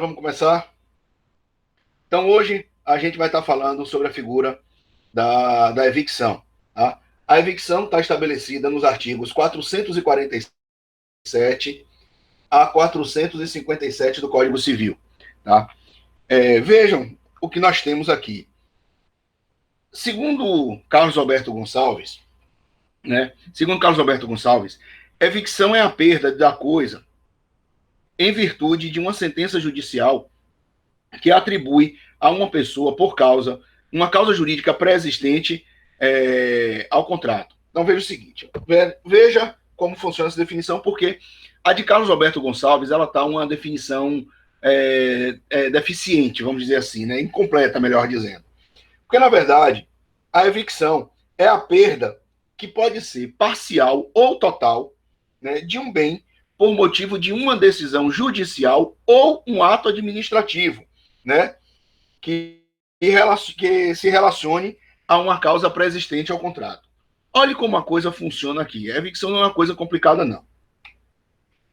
vamos começar? Então, hoje a gente vai estar falando sobre a figura da evicção. Tá? A evicção está estabelecida nos artigos 447 a 457 do Código Civil. Tá? Vejam o que nós temos aqui. Segundo Carlos Alberto Gonçalves, evicção é a perda da coisa em virtude de uma sentença judicial que atribui a uma pessoa uma causa jurídica pré-existente ao contrato. Então veja o seguinte, veja como funciona essa definição, porque a de Carlos Alberto Gonçalves, ela está uma definição deficiente, vamos dizer assim, né? Incompleta, melhor dizendo. Porque, na verdade, a evicção é a perda que pode ser parcial ou total, né, de um bem por motivo de uma decisão judicial ou um ato administrativo, né, que se relacione a uma causa pré-existente ao contrato. Olhe como a coisa funciona aqui. A evicção não é uma coisa complicada, não.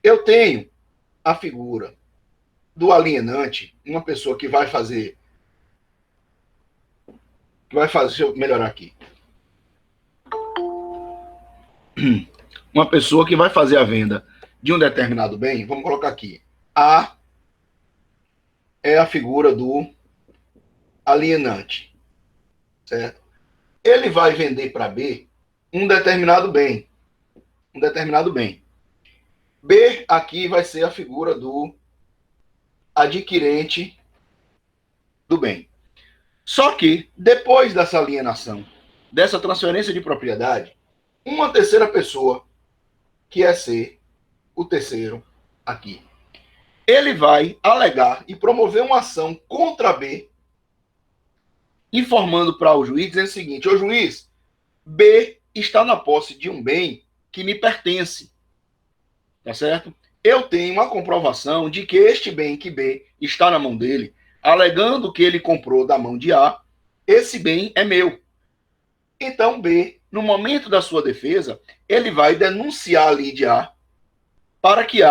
Eu tenho a figura do alienante, uma pessoa que vai fazer. Deixa eu melhorar aqui. Uma pessoa que vai fazer a venda de um determinado bem, vamos colocar aqui. A é a figura do alienante, certo? Ele vai vender para B um determinado bem. B aqui vai ser a figura do adquirente do bem. Só que, depois dessa alienação, dessa transferência de propriedade, uma terceira pessoa, que é C, o terceiro aqui, ele vai alegar e promover uma ação contra B, informando para o juiz, dizendo o seguinte: ô juiz, B está na posse de um bem que me pertence, tá certo? Eu tenho uma comprovação de que este bem que B está na mão dele, alegando que ele comprou da mão de A, esse bem é meu. Então B, no momento da sua defesa, ele vai denunciar a lide A para que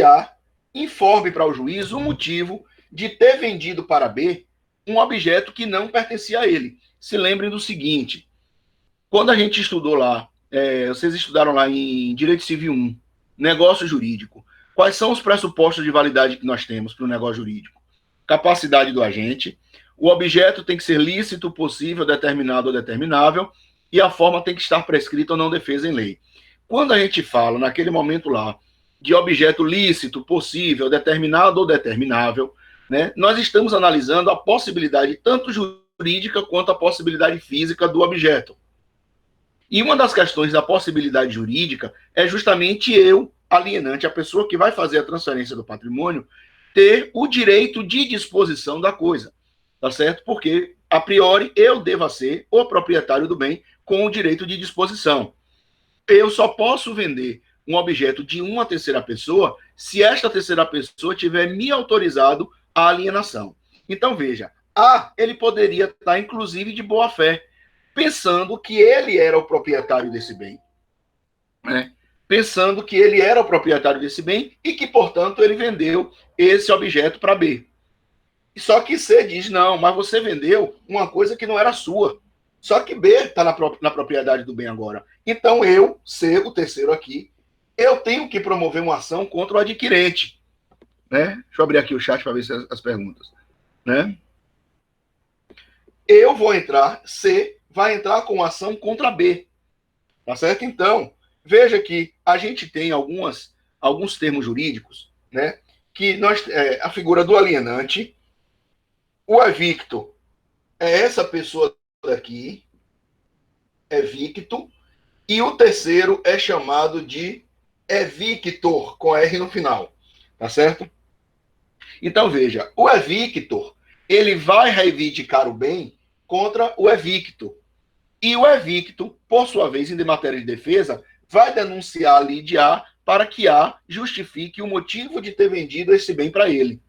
A informe para o juiz o motivo de ter vendido para B um objeto que não pertencia a ele. Se lembrem do seguinte: quando a gente estudou lá, vocês estudaram lá em Direito Civil 1, negócio jurídico, quais são os pressupostos de validade que nós temos para o negócio jurídico? Capacidade do agente, o objeto tem que ser lícito, possível, determinado ou determinável, e a forma tem que estar prescrita ou não defesa em lei. Quando a gente fala, naquele momento lá, de objeto lícito, possível, determinado ou determinável, né, nós estamos analisando a possibilidade tanto jurídica quanto a possibilidade física do objeto. E uma das questões da possibilidade jurídica é justamente eu, alienante, a pessoa que vai fazer a transferência do patrimônio, ter o direito de disposição da coisa, tá certo? Porque, a priori, eu deva ser o proprietário do bem com o direito de disposição. Eu só posso vender um objeto de uma terceira pessoa se esta terceira pessoa tiver me autorizado a alienação. Então, veja, ele poderia estar, inclusive, de boa fé, pensando que ele era o proprietário desse bem. Né? Pensando que ele era o proprietário desse bem e que, portanto, ele vendeu esse objeto para B. Só que C diz: não, mas você vendeu uma coisa que não era sua. Só que B está na propriedade do bem agora. Então eu, C, o terceiro aqui, eu tenho que promover uma ação contra o adquirente. Né? Deixa eu abrir aqui o chat para ver as perguntas. Né? Eu vou entrar, C vai entrar com ação contra B. Tá certo? Então, veja que a gente tem alguns termos jurídicos, né? Que a figura do alienante, o evicto é essa pessoa daqui, evicto, e o terceiro é chamado de evictor, com R no final. Tá certo? Então, veja, o evictor, ele vai reivindicar o bem contra o evicto. E o evicto, por sua vez, em matéria de defesa, vai denunciar a lide A para que A justifique o motivo de ter vendido esse bem para ele.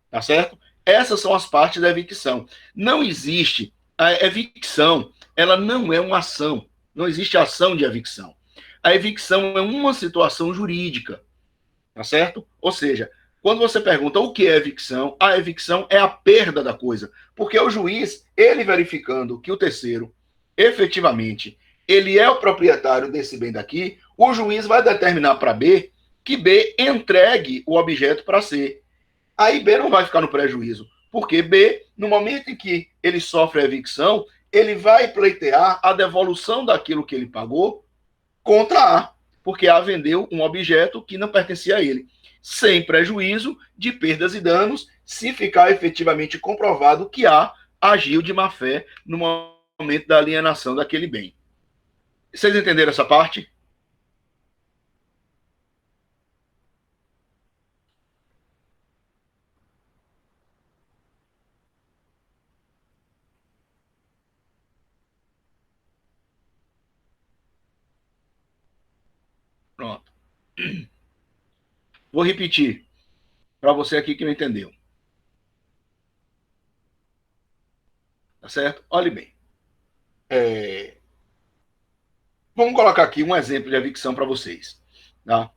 Tá certo? Essas são as partes da evicção. Não existe a evicção, ela não é uma ação. Não existe ação de evicção. A evicção é uma situação jurídica. Tá certo? Ou seja, quando você pergunta o que é evicção, a evicção é a perda da coisa. Porque o juiz, ele verificando que o terceiro, efetivamente, ele é o proprietário desse bem daqui, o juiz vai determinar para B que B entregue o objeto para C. Aí B não vai ficar no prejuízo, porque B, no momento em que ele sofre a evicção, ele vai pleitear a devolução daquilo que ele pagou contra A, porque A vendeu um objeto que não pertencia a ele, sem prejuízo de perdas e danos, se ficar efetivamente comprovado que A agiu de má fé no momento da alienação daquele bem. Vocês entenderam essa parte? Pronto. Vou repetir para você aqui que não entendeu. Tá certo? Olhe bem. Vamos colocar aqui um exemplo de evicção para vocês. Tá?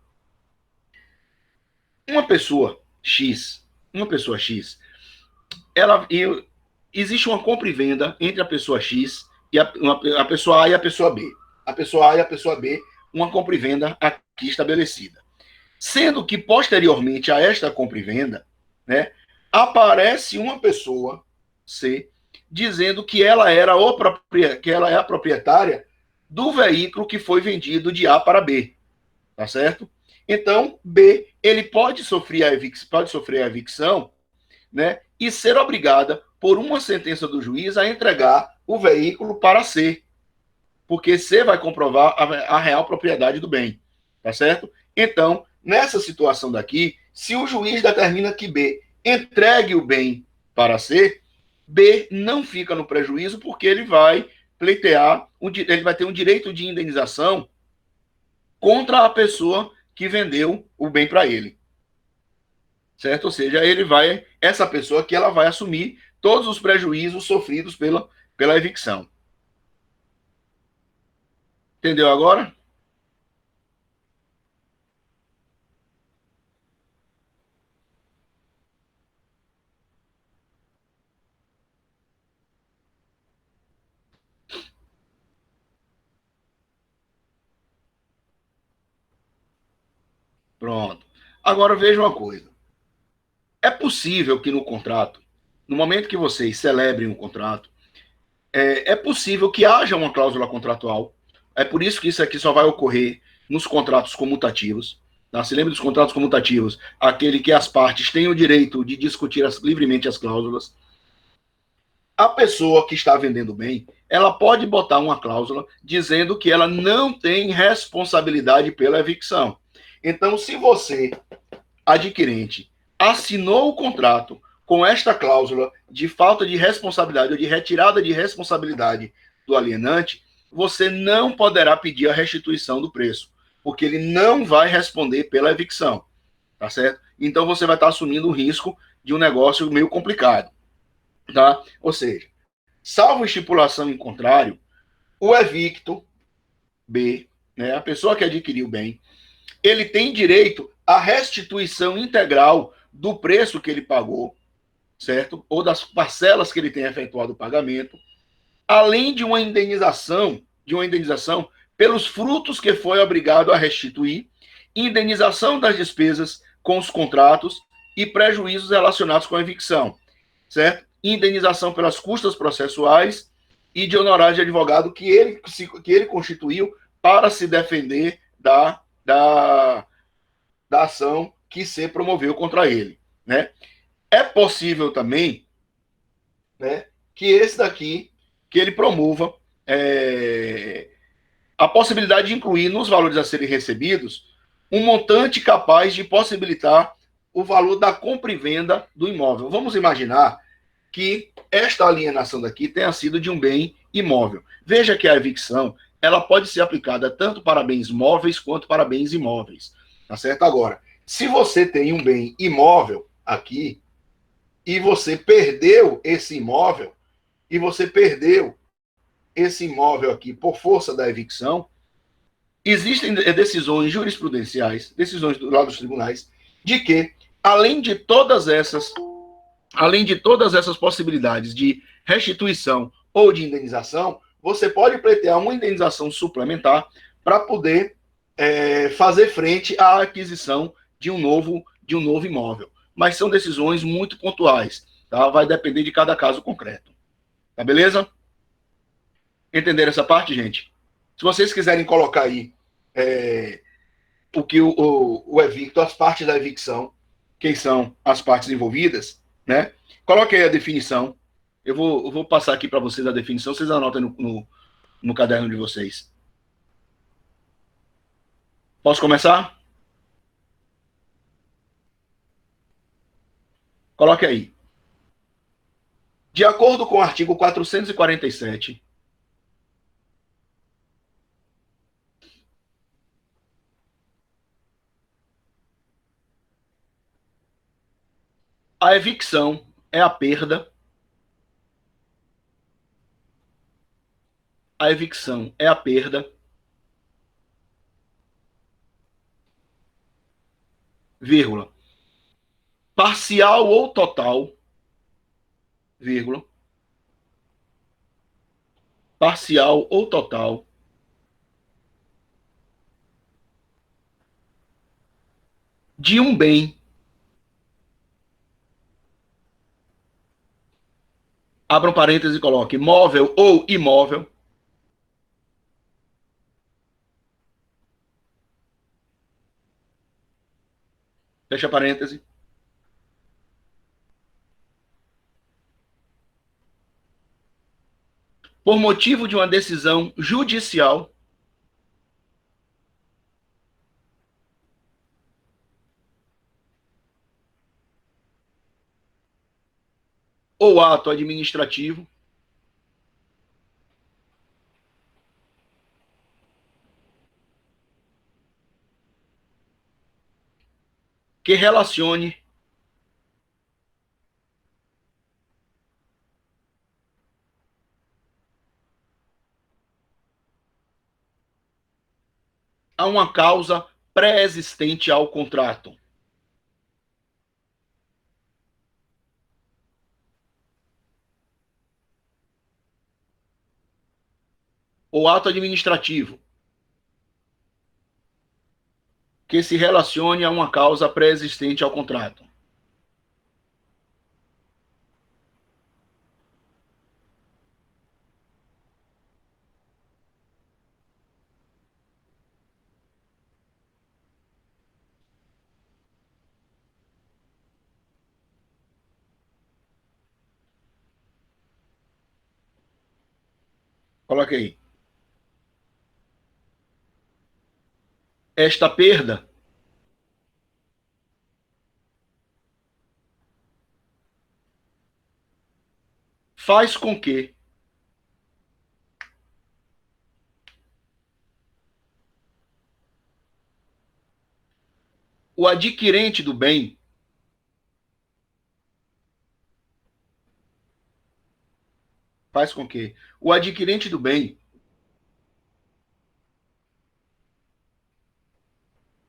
Uma pessoa X, existe uma compra e venda entre a pessoa X e a pessoa A e a pessoa B. A pessoa A e a pessoa B, uma compra e venda aqui estabelecida. Sendo que, posteriormente a esta compra e venda, né, aparece uma pessoa C dizendo que ela que ela é a proprietária do veículo que foi vendido de A para B, tá certo? Então, B, ele pode sofrer a evicção, né, e ser obrigada por uma sentença do juiz a entregar o veículo para C, porque C vai comprovar a real propriedade do bem, tá certo? Então, nessa situação daqui, se o juiz determina que B entregue o bem para C, B não fica no prejuízo porque ele vai pleitear, ele vai ter um direito de indenização contra a pessoa que vendeu o bem para ele, certo? Ou seja, essa pessoa que ela vai assumir todos os prejuízos sofridos pela evicção. Entendeu agora? Pronto. Agora veja uma coisa. É possível que no contrato, no momento que vocês celebrem um contrato, é possível que haja uma cláusula contratual. É por isso que isso aqui só vai ocorrer nos contratos comutativos. Tá? Se lembra dos contratos comutativos? Aquele que as partes têm o direito de discutir livremente as cláusulas. A pessoa que está vendendo bem, ela pode botar uma cláusula dizendo que ela não tem responsabilidade pela evicção. Então, se você, adquirente, assinou o contrato com esta cláusula de falta de responsabilidade ou de retirada de responsabilidade do alienante, você não poderá pedir a restituição do preço, porque ele não vai responder pela evicção, tá certo? Então você vai estar assumindo o risco de um negócio meio complicado, tá? Ou seja, salvo estipulação em contrário, o evicto B, né, a pessoa que adquiriu o bem, ele tem direito à restituição integral do preço que ele pagou, certo? Ou das parcelas que ele tem efetuado o pagamento, além de uma indenização pelos frutos que foi obrigado a restituir, indenização das despesas com os contratos e prejuízos relacionados com a evicção, certo? Indenização pelas custas processuais e de honorário de advogado que ele constituiu para se defender da ação que se promoveu contra ele, né? É possível também, né, que esse daqui, que ele promova a possibilidade de incluir nos valores a serem recebidos um montante capaz de possibilitar o valor da compra e venda do imóvel. Vamos imaginar que esta alienação daqui tenha sido de um bem imóvel. Veja que a evicção ela pode ser aplicada tanto para bens móveis quanto para bens imóveis. Tá certo? Agora, se você tem um bem imóvel aqui e você perdeu esse imóvel, aqui por força da evicção, existem decisões jurisprudenciais, decisões do lado dos tribunais, de que, além de todas essas, além de todas essas possibilidades de restituição ou de indenização, você pode pleitear uma indenização suplementar para poder fazer frente à aquisição de um novo imóvel. Mas são decisões muito pontuais, tá? Vai depender de cada caso concreto. Tá beleza? Entenderam essa parte, gente? Se vocês quiserem colocar aí é, o que o evicto, as partes da evicção, quem são as partes envolvidas, né? Coloque aí a definição. Eu vou passar aqui para vocês a definição, vocês anotem no caderno de vocês. Posso começar? Coloque aí. De acordo com o artigo 447, a evicção é a perda. A evicção é a perda, vírgula, parcial ou total, vírgula, parcial ou total, de um bem, abra um parêntese e coloque móvel ou imóvel, fecha parêntese, por motivo de uma decisão judicial ou ato administrativo que relacione a uma causa pré-existente ao contrato. Ou ato administrativo que se relacione a uma causa pré-existente ao contrato. Coloque aí. Esta perda faz com que o adquirente do bem faz com que o adquirente do bem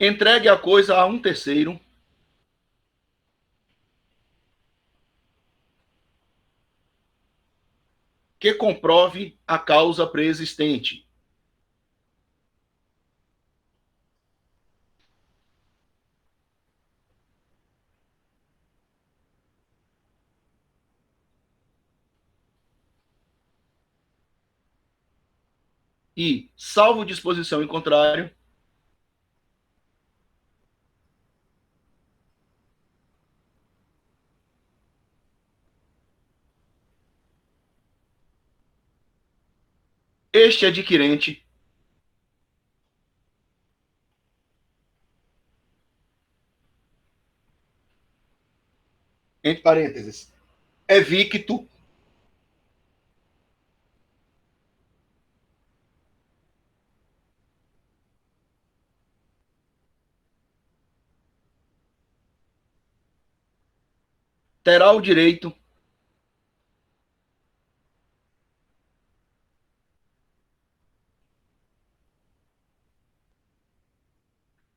entregue a coisa a um terceiro que comprove a causa preexistente. E, salvo disposição em contrário, este adquirente entre parênteses, evicto terá o direito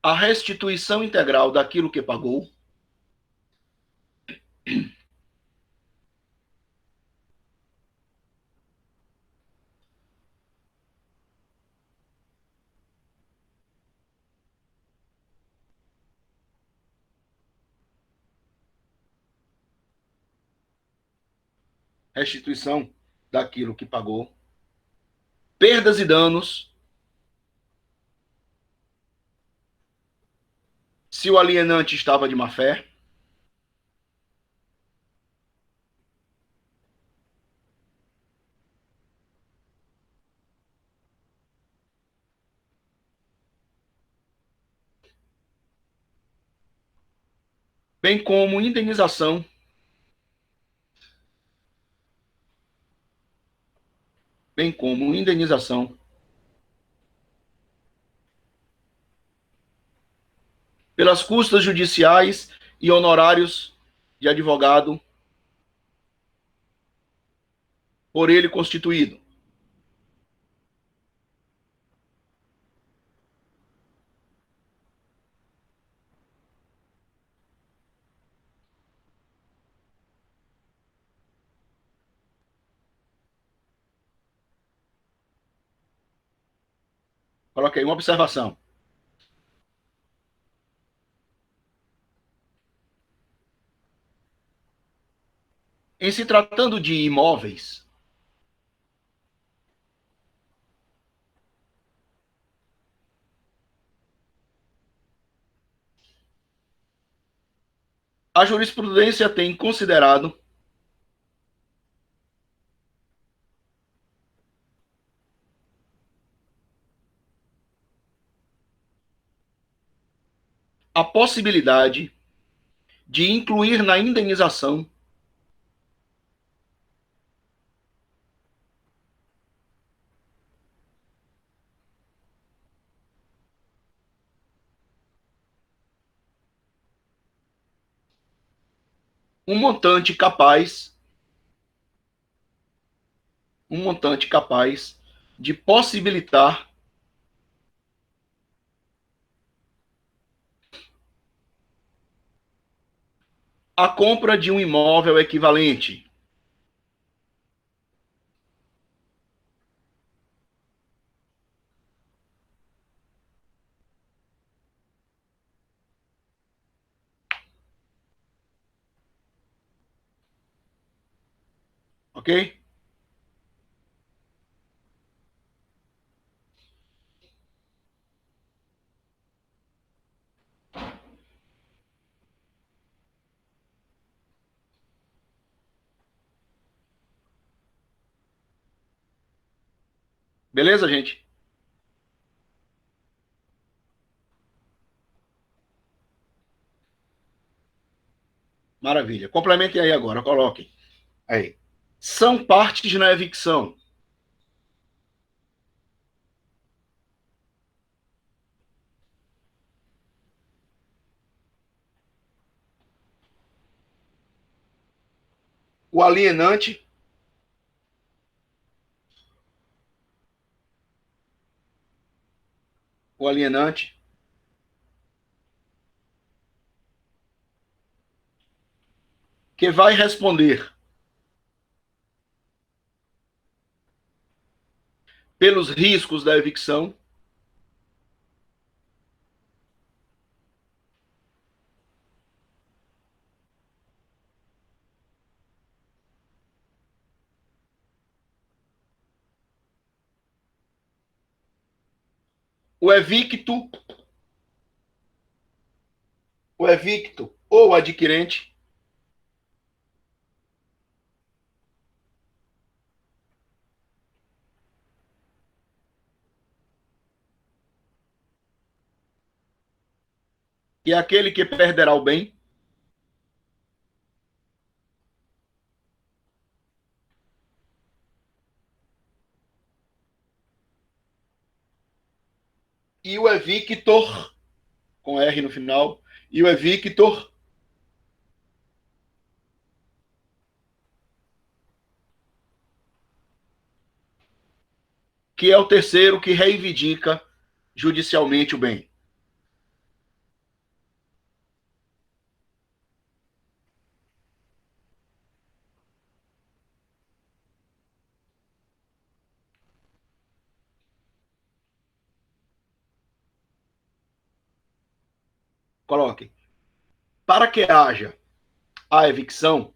a restituição integral daquilo que pagou, restituição daquilo que pagou, perdas e danos, se o alienante estava de má fé, bem como indenização, bem como indenização pelas custas judiciais e honorários de advogado por ele constituído. Coloquei uma observação. Em se tratando de imóveis, a jurisprudência tem considerado a possibilidade de incluir na indenização um montante capaz, um montante capaz de possibilitar a compra de um imóvel equivalente. Ok? Beleza, gente? Maravilha. Complementem aí agora, coloquem. Aí. São partes na evicção o alienante, o alienante, que vai responder pelos riscos da evicção, o evicto, o evicto ou o adquirente, que é aquele que perderá o bem, e o evictor, com R no final, e o evictor, que é o terceiro que reivindica judicialmente o bem. Coloquem. Para que haja a evicção,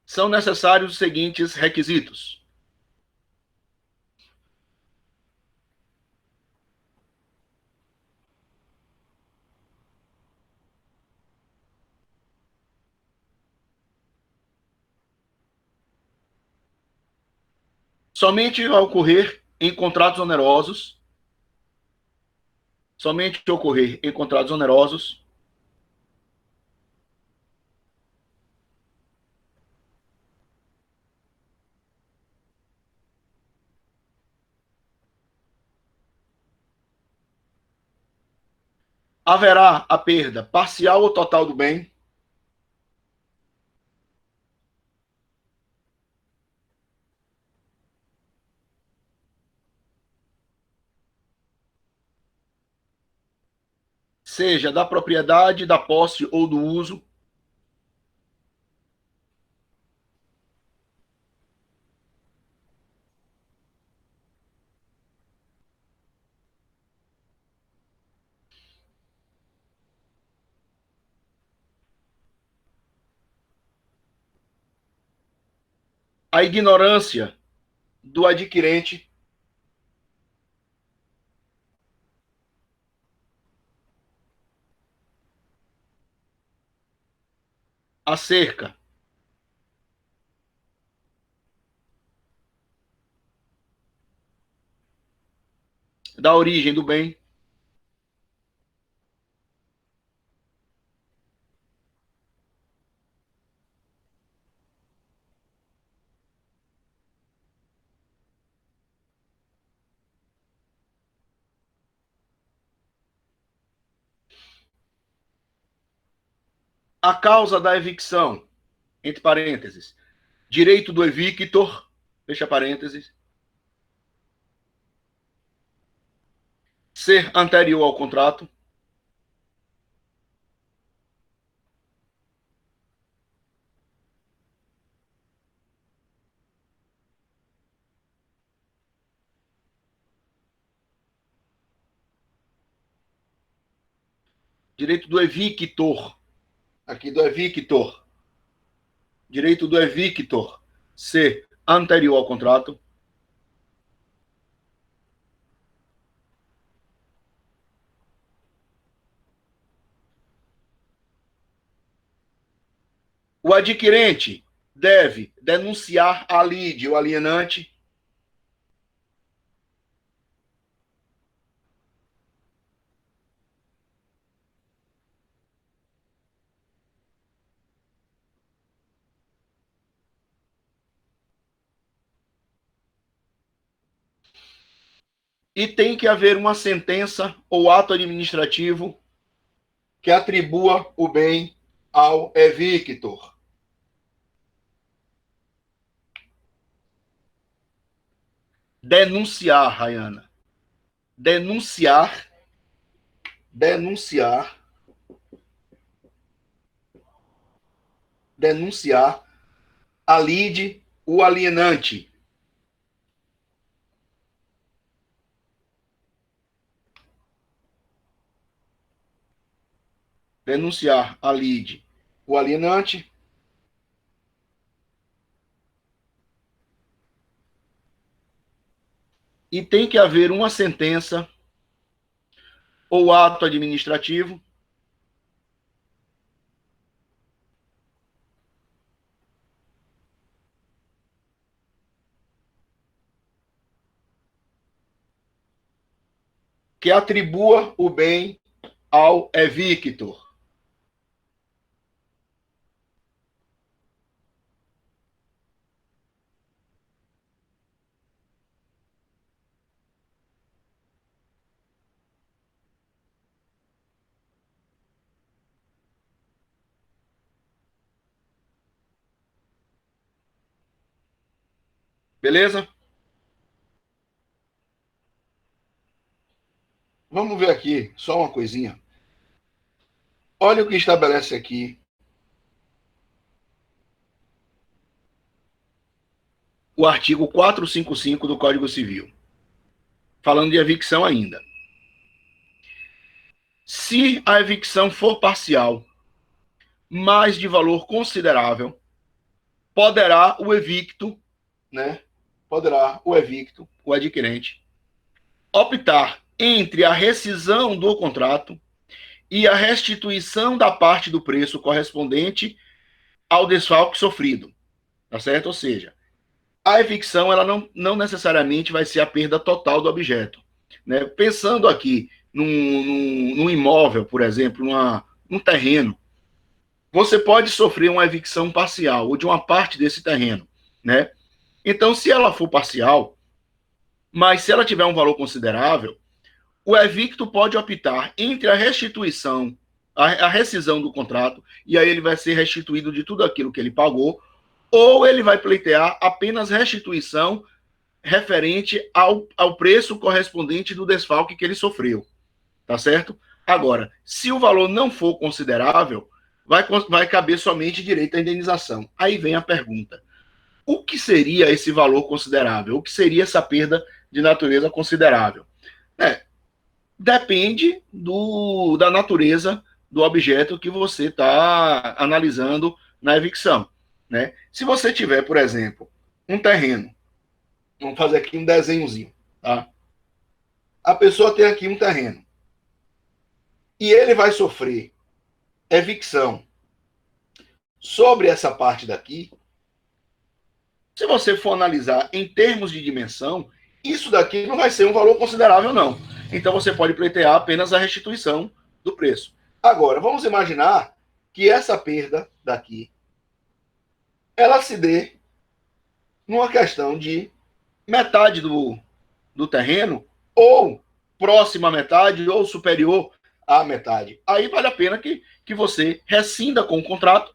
são necessários os seguintes requisitos. Somente vai ocorrer em contratos onerosos, somente ocorrer em contratos onerosos, haverá a perda parcial ou total do bem, seja da propriedade, da posse ou do uso, a ignorância do adquirente, acerca da origem do bem, a causa da evicção, entre parênteses, direito do evictor, fecha parênteses, ser anterior ao contrato, direito do evictor, aqui do evictor, direito do evictor ser anterior ao contrato, o adquirente deve denunciar a lide, o alienante, e tem que haver uma sentença ou ato administrativo que atribua o bem ao evictor. Denunciar, Rayana. Denunciar, denunciar, denunciar a lide, o alienante. Denunciar a lide, o alienante, e tem que haver uma sentença ou ato administrativo que atribua o bem ao evictor. Beleza? Vamos ver aqui só uma coisinha. Olha o que estabelece aqui o artigo 455 do Código Civil, falando de evicção ainda. Se a evicção for parcial, mas de valor considerável, poderá o evicto, né? Poderá o evicto, o adquirente, optar entre a rescisão do contrato e a restituição da parte do preço correspondente ao desfalque sofrido, tá certo? Ou seja, a evicção ela não necessariamente vai ser a perda total do objeto, né? Pensando aqui num imóvel, por exemplo, num terreno, você pode sofrer uma evicção parcial ou de uma parte desse terreno, né? Então, se ela for parcial, mas se ela tiver um valor considerável, o evicto pode optar entre a restituição, a rescisão do contrato, e aí ele vai ser restituído de tudo aquilo que ele pagou, ou ele vai pleitear apenas restituição referente ao preço correspondente do desfalque que ele sofreu, tá certo? Agora, se o valor não for considerável, vai caber somente direito à indenização. Aí vem a pergunta: o que seria esse valor considerável? O que seria essa perda de natureza considerável? Depende da natureza do objeto que você está analisando na evicção, né? Se você tiver, por exemplo, um terreno, vamos fazer aqui um desenhozinho, tá? A pessoa tem aqui um terreno e ele vai sofrer evicção sobre essa parte daqui. Se você for analisar em termos de dimensão, isso daqui não vai ser um valor considerável, não. Então você pode pleitear apenas a restituição do preço. Agora, vamos imaginar que essa perda daqui, ela se dê numa questão de metade do terreno, ou próxima à metade, ou superior à metade. Aí vale a pena que você rescinda com o contrato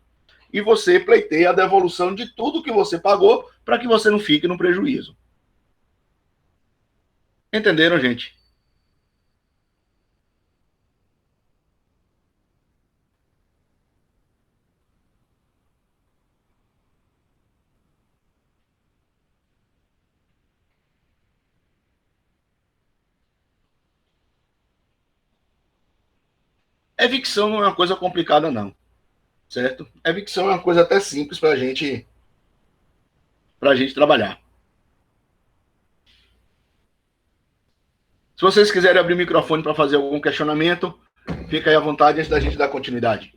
e você pleiteie a devolução de tudo que você pagou para que você não fique no prejuízo. Entenderam, gente? Evicção não é uma coisa complicada, não. Certo? Evicção é uma coisa até simples para a gente trabalhar. Se vocês quiserem abrir o microfone para fazer algum questionamento, fica aí à vontade antes da gente dar continuidade.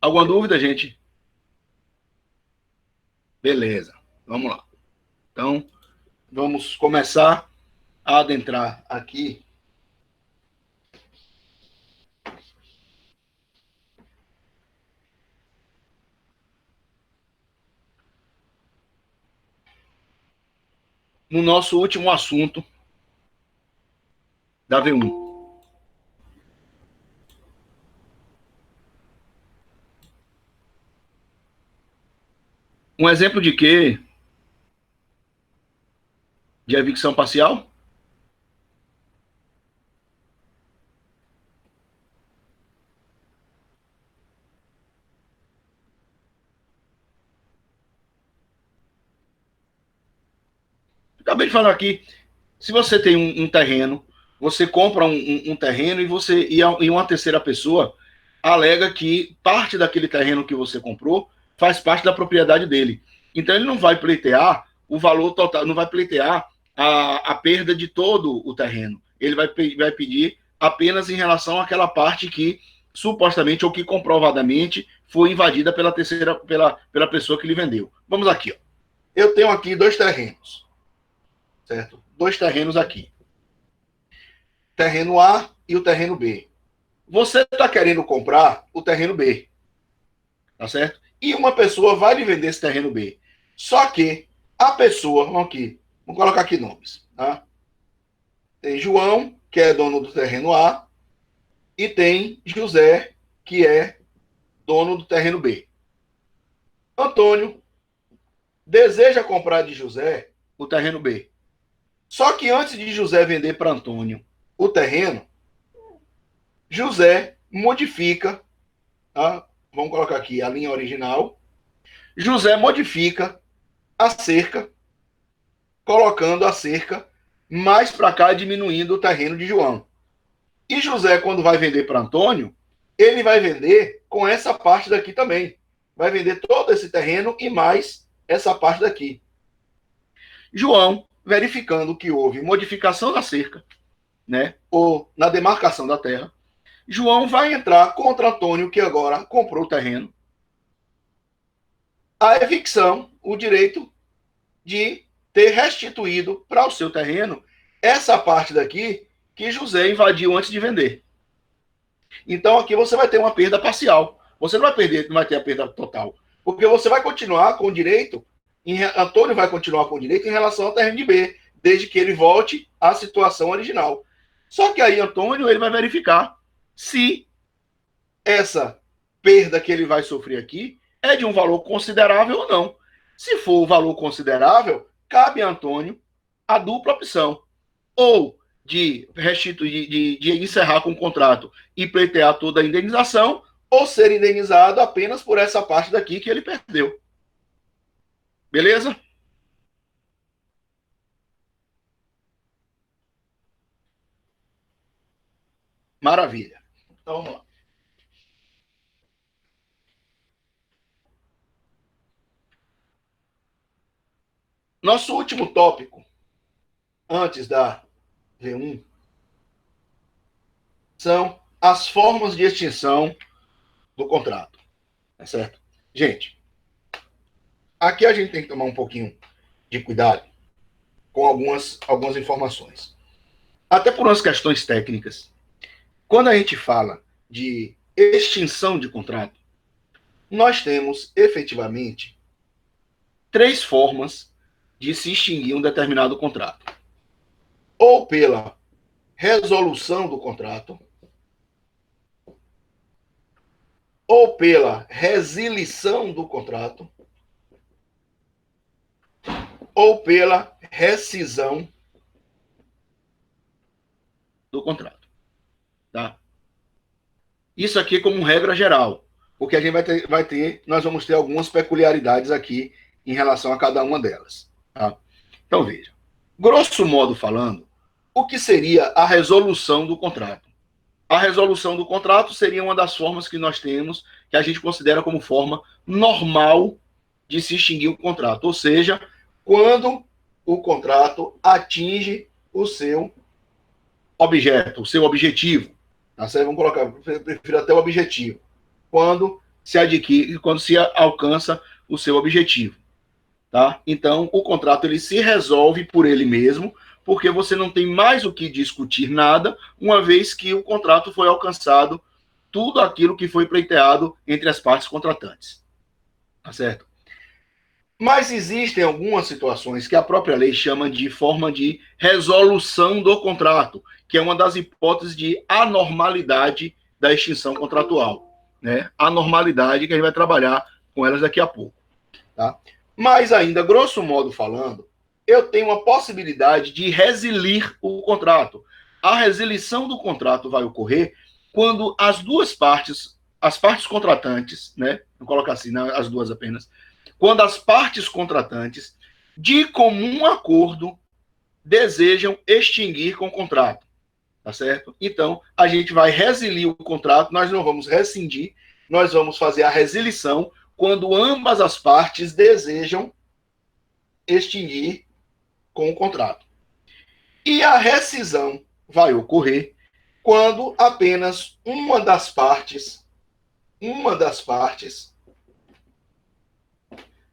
Alguma dúvida, gente? Beleza, vamos lá. Então, vamos começar a adentrar aqui no nosso último assunto da V1. Um exemplo de quê? De evicção parcial? Acabei de falar aqui, se você tem um terreno, você compra um terreno e uma terceira pessoa alega que parte daquele terreno que você comprou faz parte da propriedade dele. Então ele não vai pleitear o valor total, não vai pleitear a perda de todo o terreno. Ele vai pedir apenas em relação àquela parte que supostamente ou que comprovadamente foi invadida pela pessoa que lhe vendeu. Vamos aqui, ó. Eu tenho aqui dois terrenos, certo? Dois terrenos aqui. Terreno A e o terreno B. Você está querendo comprar o terreno B, tá certo? E uma pessoa vai lhe vender esse terreno B. Só que A pessoa, vamos colocar aqui nomes, tá? Tem João, que é dono do terreno A, e tem José, que é dono do terreno B. Antônio deseja comprar de José o terreno B. Só que antes de José vender para Antônio o terreno, José modifica, tá? Vamos colocar aqui a linha original. José modifica a cerca, colocando a cerca mais para cá, diminuindo o terreno de João. E José, quando vai vender para Antônio, ele vai vender com essa parte daqui também. Vai vender todo esse terreno e mais essa parte daqui. João, verificando que houve modificação da cerca, né, ou na demarcação da terra, João vai entrar contra Antônio, que agora comprou o terreno, a evicção, o direito de ter restituído para o seu terreno essa parte daqui que José invadiu antes de vender. Então aqui você vai ter uma perda parcial. Você não vai perder, não vai ter a perda total. Porque você vai continuar com o direito, Antônio vai continuar com o direito em relação ao terreno de B, desde que ele volte à situação original. Só que aí Antônio ele vai verificar se essa perda que ele vai sofrer aqui é de um valor considerável ou não. Se for um valor considerável, cabe a Antônio a dupla opção. Ou de restituir, de encerrar com o contrato e pleitear toda a indenização, ou ser indenizado apenas por essa parte daqui que ele perdeu. Beleza? Maravilha. Então, vamos lá. Nosso último tópico, antes da V1, são as formas de extinção do contrato. Tá certo? Gente, aqui a gente tem que tomar um pouquinho de cuidado com algumas informações. Até por umas questões técnicas. Quando a gente fala de extinção de contrato, nós temos efetivamente 3 formas de se extinguir um determinado contrato. Ou pela resolução do contrato, ou pela resilição do contrato, ou pela rescisão do contrato. Tá? Isso aqui como regra geral, porque a gente nós vamos ter algumas peculiaridades aqui em relação a cada uma delas. Tá? Então veja, grosso modo falando, o que seria a resolução do contrato? A resolução do contrato seria uma das formas que nós temos, que a gente considera como forma normal de se extinguir o contrato, ou seja, quando o contrato atinge o seu objeto, o seu objetivo. Tá certo? Vamos colocar, eu prefiro até o objetivo. Quando se adquire, quando se alcança o seu objetivo. Tá? Então, o contrato ele se resolve por ele mesmo, porque você não tem mais o que discutir nada, uma vez que o contrato foi alcançado, tudo aquilo que foi pleiteado entre as partes contratantes. Tá certo? Mas existem algumas situações que a própria lei chama de forma de resolução do contrato, que é uma das hipóteses de anormalidade da extinção contratual. Né? Anormalidade que a gente vai trabalhar com elas daqui a pouco. Tá? Mas ainda, grosso modo falando, eu tenho uma possibilidade de resilir o contrato. A resilição do contrato vai ocorrer quando as duas partes, as partes contratantes, né? Vou colocar assim, as duas apenas, quando as partes contratantes, de comum acordo, desejam extinguir com o contrato. Tá certo? Então, a gente vai resilir o contrato, nós não vamos rescindir, nós vamos fazer a resilição quando ambas as partes desejam extinguir com o contrato. E a rescisão vai ocorrer quando apenas uma das partes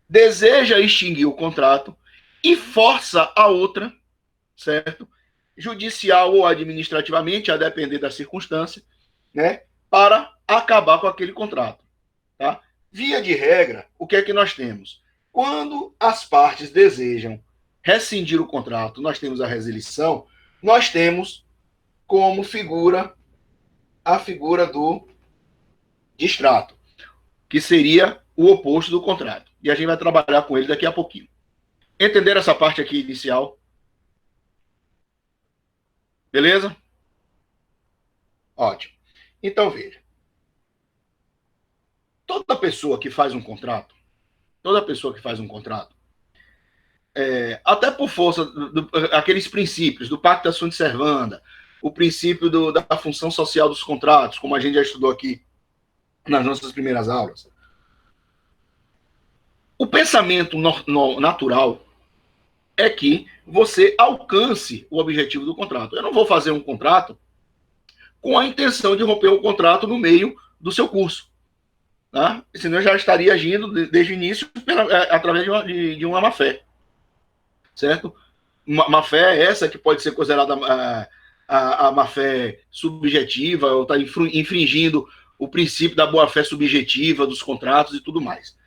deseja extinguir o contrato e força a outra, certo? Judicial ou administrativamente, a depender da circunstância, né, para acabar com aquele contrato. Tá? Via de regra, o que é que nós temos? quando as partes desejam rescindir o contrato, nós temos a resilição, nós temos como figura a figura do distrato, que seria o oposto do contrato. E a gente vai trabalhar com ele daqui a pouquinho. Entenderam essa parte aqui inicial? Beleza? Ótimo. Então, veja. Toda pessoa que faz um contrato, até por força aqueles princípios do Pacta Sunt Servanda, o princípio da função social dos contratos, como a gente já estudou aqui nas nossas primeiras aulas. O pensamento natural é que você alcance o objetivo do contrato. Eu não vou fazer um contrato com a intenção de romper o contrato no meio do seu curso. Tá? Senão eu já estaria agindo desde o início através de uma má-fé. Certo? Má-fé é essa que pode ser considerada a má-fé subjetiva, ou está infringindo o princípio da boa-fé subjetiva dos contratos e tudo mais.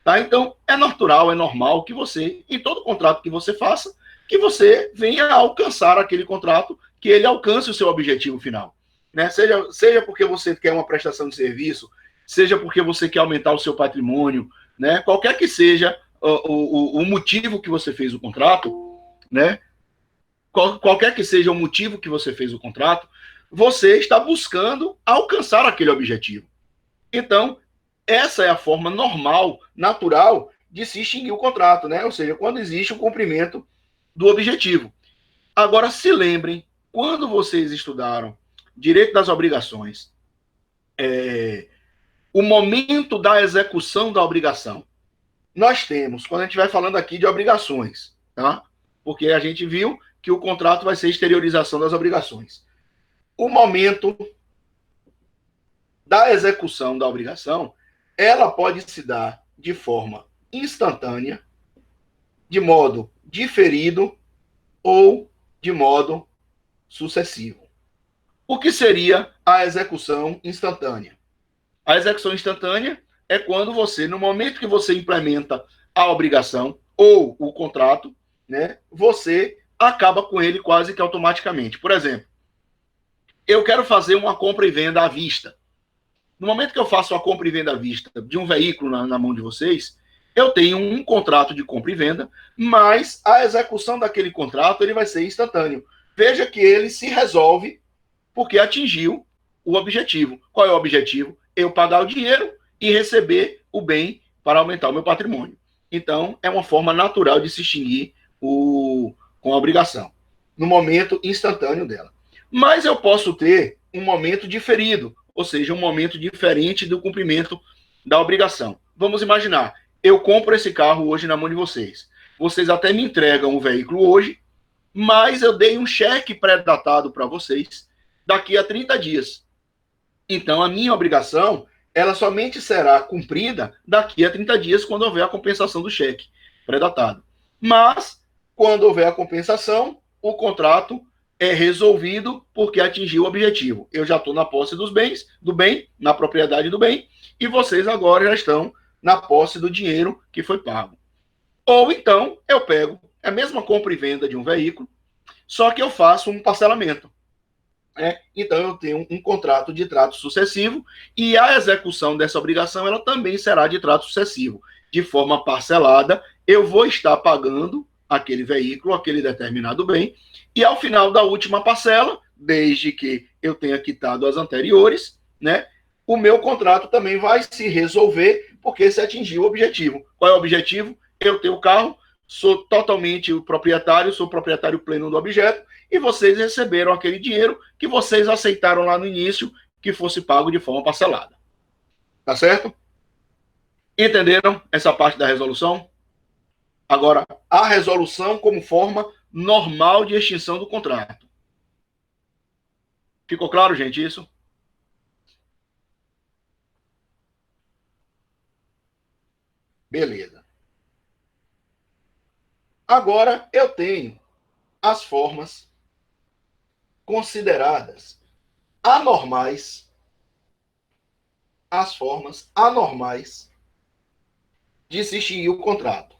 Tá? Então, é natural, é normal que você, em todo contrato que você faça, que você venha a alcançar aquele contrato, que ele alcance o seu objetivo final. Né? Seja porque você quer uma prestação de serviço, seja porque você quer aumentar o seu patrimônio, né? Qualquer que seja o motivo que você fez o contrato, né? Qualquer que seja o motivo que você fez o contrato, você está buscando alcançar aquele objetivo. Então, essa é a forma normal, natural, de se extinguir o contrato, né? Ou seja, quando existe o cumprimento do objetivo. Agora, se lembrem, quando vocês estudaram direito das obrigações, o momento da execução da obrigação, nós temos, quando a gente vai falando aqui de obrigações, tá? Porque a gente viu que o contrato vai ser exteriorização das obrigações. O momento da execução da obrigação, ela pode se dar de forma instantânea, de modo diferido ou de modo sucessivo. O que seria a execução instantânea? A execução instantânea é quando você, no momento que você implementa a obrigação ou o contrato, né, você acaba com ele quase que automaticamente. Por exemplo, eu quero fazer uma compra e venda à vista. No momento que eu faço a compra e venda à vista de um veículo na mão de vocês, eu tenho um contrato de compra e venda, mas a execução daquele contrato ele vai ser instantâneo. Veja que ele se resolve porque atingiu o objetivo. Qual é o objetivo? Eu pagar o dinheiro e receber o bem para aumentar o meu patrimônio. Então, é uma forma natural de se extinguir com a obrigação, no momento instantâneo dela. Mas eu posso ter um momento diferido, ou seja, um momento diferente do cumprimento da obrigação. Vamos imaginar, eu compro esse carro hoje na mão de vocês. Vocês até me entregam o veículo hoje, mas eu dei um cheque pré-datado para vocês daqui a 30 dias. Então, a minha obrigação, ela somente será cumprida daqui a 30 dias, quando houver a compensação do cheque pré-datado. Mas, quando houver a compensação, o contrato é resolvido porque atingiu o objetivo. Eu já estou na posse dos bens, do bem, na propriedade do bem, e vocês agora já estão na posse do dinheiro que foi pago. Ou então, eu pego a mesma compra e venda de um veículo, só que eu faço um parcelamento. Então, eu tenho um contrato de trato sucessivo e a execução dessa obrigação ela também será de trato sucessivo. De forma parcelada, eu vou estar pagando aquele veículo, aquele determinado bem, e ao final da última parcela, desde que eu tenha quitado as anteriores, né, o meu contrato também vai se resolver porque se atingiu o objetivo. Qual é o objetivo? Eu tenho o carro, sou totalmente o proprietário, sou proprietário pleno do objeto, e vocês receberam aquele dinheiro que vocês aceitaram lá no início que fosse pago de forma parcelada. Tá certo? Entenderam essa parte da resolução? Agora, a resolução como forma normal de extinção do contrato. Ficou claro, gente, isso? Beleza. Agora, eu tenho as formas consideradas anormais, as formas anormais de se extinguir o contrato.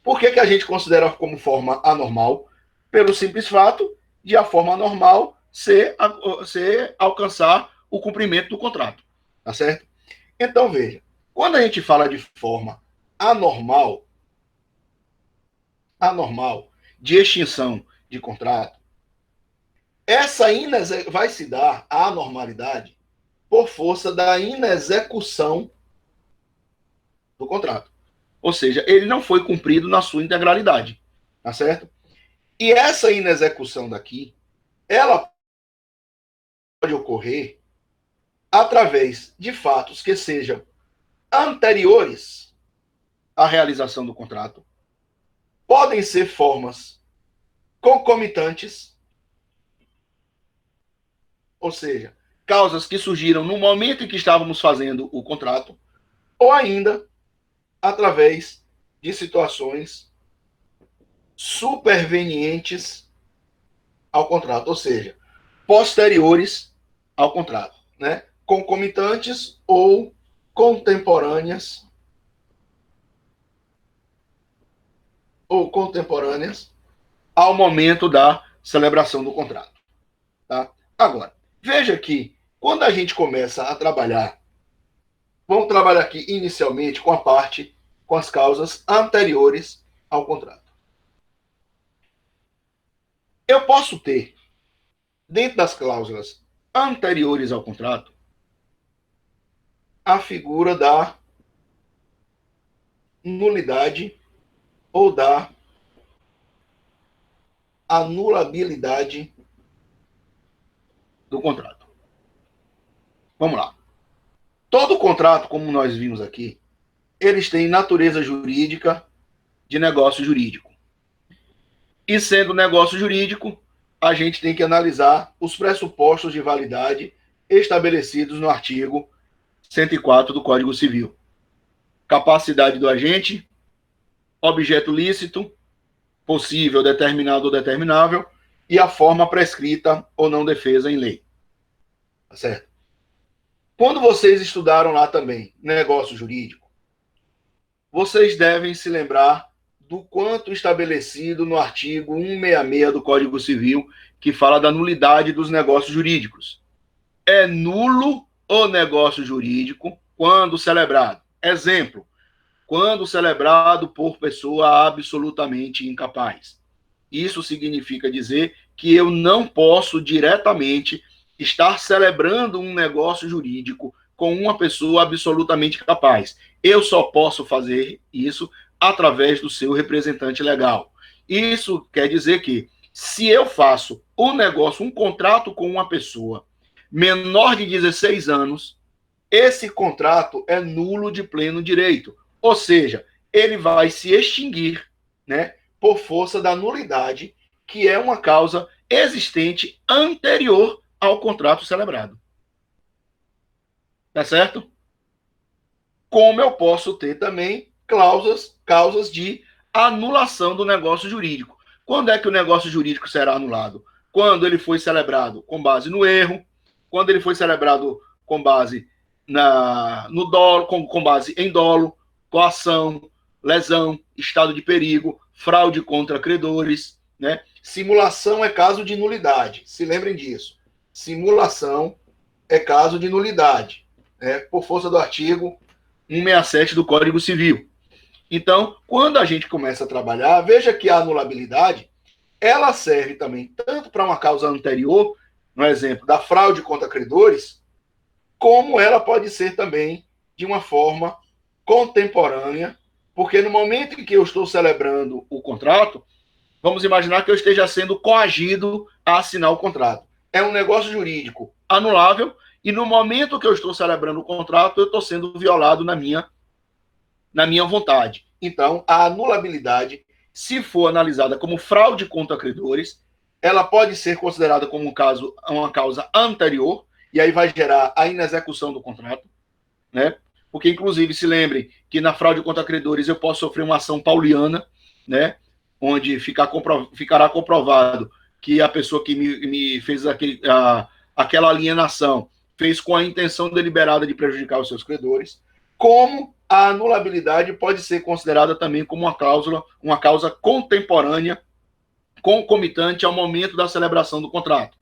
Por que a gente considera como forma anormal? Pelo simples fato de a forma anormal ser alcançar o cumprimento do contrato. Tá certo? Então, veja, quando a gente fala de forma anormal, de extinção de contrato, essa vai se dar a anormalidade por força da inexecução do contrato. Ou seja, ele não foi cumprido na sua integralidade. Tá certo? E essa inexecução daqui, ela pode ocorrer através de fatos que sejam anteriores à realização do contrato, podem ser formas concomitantes, ou seja, causas que surgiram no momento em que estávamos fazendo o contrato, ou ainda através de situações supervenientes ao contrato, ou seja, posteriores ao contrato, né? Concomitantes ou contemporâneas ao momento da celebração do contrato. Tá? Agora, veja que quando a gente começa a trabalhar, vamos trabalhar aqui inicialmente com as causas anteriores ao contrato. Eu posso ter, dentro das cláusulas anteriores ao contrato, a figura da nulidade ou da anulabilidade do contrato. Vamos lá. Todo contrato, como nós vimos aqui, eles têm natureza jurídica de negócio jurídico. E sendo negócio jurídico, a gente tem que analisar os pressupostos de validade estabelecidos no artigo 104 do Código Civil. Capacidade do agente, objeto lícito, possível, determinado ou determinável, e a forma prescrita ou não defesa em lei. Tá certo? Quando vocês estudaram lá também negócio jurídico, vocês devem se lembrar do quanto estabelecido no artigo 166 do Código Civil, que fala da nulidade dos negócios jurídicos. É nulo o negócio jurídico quando celebrado. Exemplo, quando celebrado por pessoa absolutamente incapaz. Isso significa dizer que eu não posso diretamente estar celebrando um negócio jurídico com uma pessoa absolutamente capaz. Eu só posso fazer isso através do seu representante legal. Isso quer dizer que, se eu faço um negócio, um contrato com uma pessoa menor de 16 anos, esse contrato é nulo de pleno direito. Ou seja, ele vai se extinguir, né, por força da nulidade, que é uma causa existente anterior ao contrato celebrado. Tá certo? Como eu posso ter também causas de anulação do negócio jurídico. Quando é que o negócio jurídico será anulado? Quando ele foi celebrado com base no erro, quando ele foi celebrado com base no dolo, com base em dolo, coação, lesão, estado de perigo, fraude contra credores, né? Simulação é caso de nulidade. Se lembrem disso. Simulação é caso de nulidade, né? Por força do artigo 167 do Código Civil. Então, quando a gente começa a trabalhar, veja que a anulabilidade, ela serve também tanto para uma causa anterior, no exemplo da fraude contra credores, como ela pode ser também de uma forma contemporânea, porque no momento em que eu estou celebrando o contrato, vamos imaginar que eu esteja sendo coagido a assinar o contrato. É um negócio jurídico anulável, e no momento que eu estou celebrando o contrato, eu estou sendo violado na minha vontade. Então, a anulabilidade, se for analisada como fraude contra credores, ela pode ser considerada como uma causa anterior, e aí vai gerar a inexecução do contrato, né? Porque, inclusive, se lembre que na fraude contra credores eu posso sofrer uma ação pauliana, né? Onde ficará comprovado que a pessoa que me fez aquela alienação fez com a intenção deliberada de prejudicar os seus credores. como a anulabilidade pode ser considerada também como uma causa contemporânea, concomitante ao momento da celebração do contrato.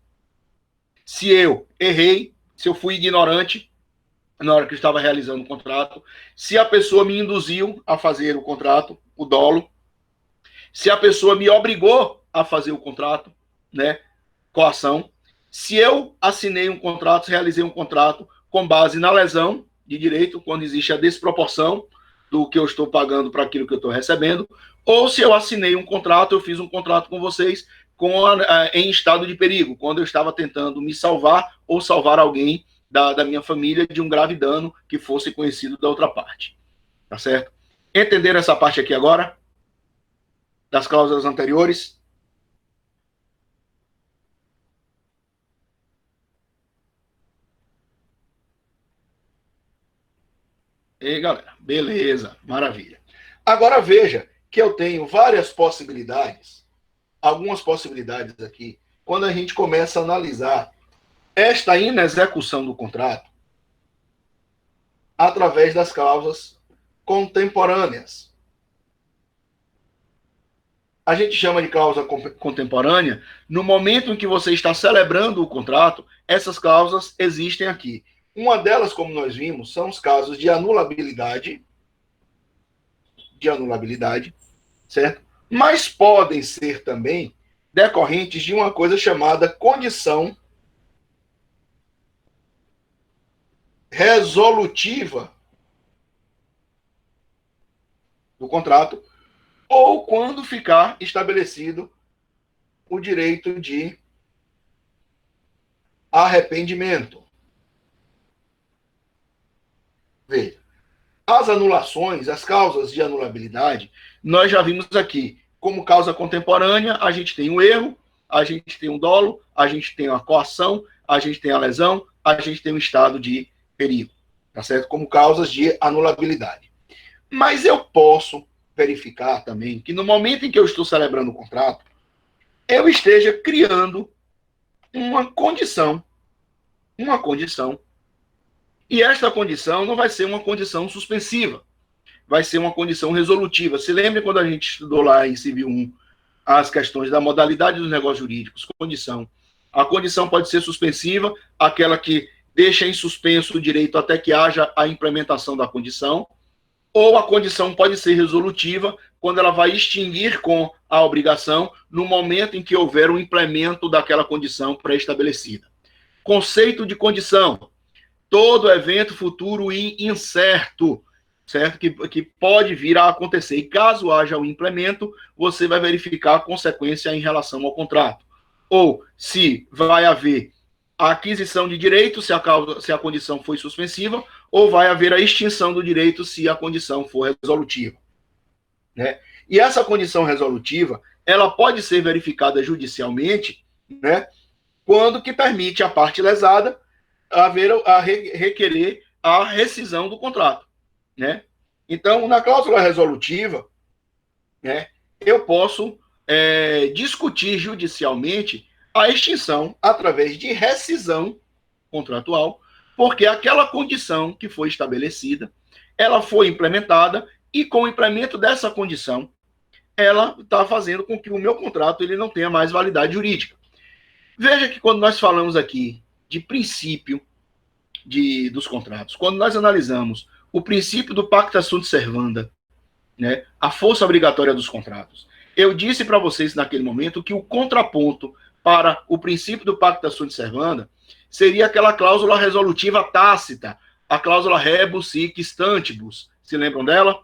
Se eu errei, se eu fui ignorante na hora que eu estava realizando o contrato, se a pessoa me induziu a fazer o contrato, o dolo, se a pessoa me obrigou a fazer o contrato, né, coação, se eu assinei um contrato, realizei um contrato com base na lesão de direito, quando existe a desproporção do que eu estou pagando para aquilo que eu estou recebendo, ou se eu assinei um contrato, eu fiz um contrato com vocês em estado de perigo, quando eu estava tentando me salvar ou salvar alguém da minha família de um grave dano que fosse conhecido da outra parte. Tá certo? Entenderam essa parte aqui agora? Das cláusulas anteriores? E galera, beleza, maravilha. Agora veja que eu tenho várias possibilidades, algumas possibilidades aqui, quando a gente começa a analisar esta inexecução do contrato através das cláusulas contemporâneas. A gente chama de cláusula contemporânea no momento em que você está celebrando o contrato, essas cláusulas existem aqui. Uma delas, como nós vimos, são os casos de anulabilidade, certo? Mas podem ser também decorrentes de uma coisa chamada condição resolutiva do contrato, ou quando ficar estabelecido o direito de arrependimento. Veja, as anulações, as causas de anulabilidade, nós já vimos aqui. Como causa contemporânea, a gente tem um erro, a gente tem um dolo, a gente tem uma coação, a gente tem a lesão, a gente tem um estado de perigo, tá certo? Como causas de anulabilidade. Mas eu posso verificar também que no momento em que eu estou celebrando o contrato, eu esteja criando uma condição, e esta condição não vai ser uma condição suspensiva, vai ser uma condição resolutiva. Se lembre quando a gente estudou lá em Civil 1 as questões da modalidade dos negócios jurídicos, condição. A condição pode ser suspensiva, aquela que deixa em suspenso o direito até que haja a implementação da condição, ou a condição pode ser resolutiva, quando ela vai extinguir com a obrigação no momento em que houver um implemento daquela condição pré-estabelecida. Conceito de condição: todo evento futuro e incerto, certo? Que pode vir a acontecer. E caso haja um implemento, você vai verificar a consequência em relação ao contrato. Ou se vai haver a aquisição de direito, se a condição foi suspensiva, ou vai haver a extinção do direito se a condição for resolutiva. Né? E essa condição resolutiva, ela pode ser verificada judicialmente, né, quando que permite a parte lesada requerer a rescisão do contrato. Né? Então, na cláusula resolutiva, né, eu posso discutir judicialmente a extinção através de rescisão contratual, porque aquela condição que foi estabelecida, ela foi implementada e com o implemento dessa condição, ela está fazendo com que o meu contrato ele não tenha mais validade jurídica. Veja que quando nós falamos aqui de princípio dos contratos, quando nós analisamos o princípio do pacta sunt servanda, né, a força obrigatória dos contratos, eu disse para vocês naquele momento que o contraponto para o princípio do pacta sunt servanda seria aquela cláusula resolutiva tácita, a cláusula rebus sic stantibus. Se lembram dela?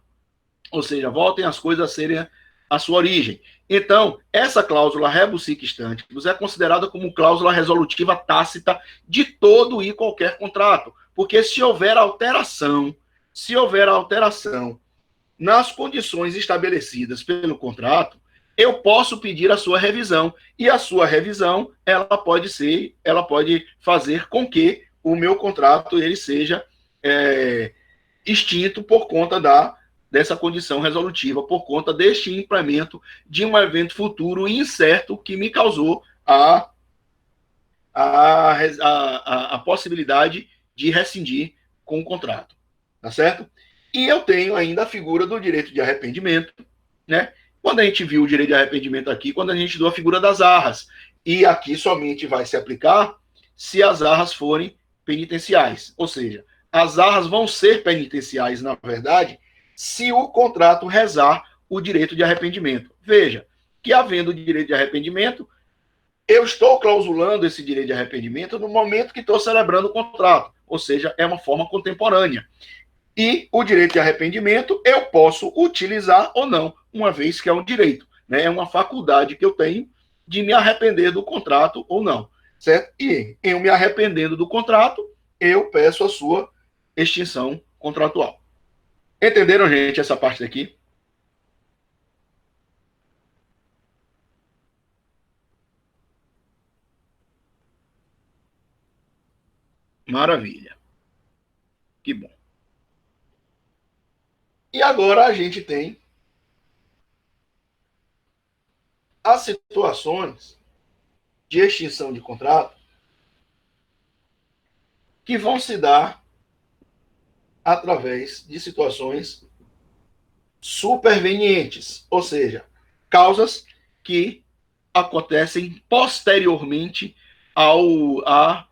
Ou seja, voltem as coisas a serem a sua origem. Então, essa cláusula rebus sic stantibus é considerada como cláusula resolutiva tácita de todo e qualquer contrato, porque se houver alteração nas condições estabelecidas pelo contrato, eu posso pedir a sua revisão, e a sua revisão, ela pode fazer com que o meu contrato ele seja extinto por conta dessa condição resolutiva, por conta deste implemento de um evento futuro incerto que me causou a possibilidade de rescindir com o contrato. tá certo? E eu tenho ainda a figura do direito de arrependimento, né? Quando a gente viu o direito de arrependimento aqui, quando a gente estudou a figura das arras, e aqui somente vai se aplicar se as arras forem penitenciais, ou seja, as arras vão ser penitenciais, na verdade, se o contrato rezar o direito de arrependimento. Veja, que havendo direito de arrependimento, eu estou clausulando esse direito de arrependimento no momento que estou celebrando o contrato, ou seja, é uma forma contemporânea. E o direito de arrependimento eu posso utilizar ou não, uma vez que é um direito, né? É uma faculdade que eu tenho de me arrepender do contrato ou não, certo? E eu me arrependendo do contrato, eu peço a sua extinção contratual. Entenderam, gente, essa parte daqui? Maravilha. Que bom. E agora a gente tem as situações de extinção de contrato que vão se dar através de situações supervenientes, ou seja, causas que acontecem posteriormente à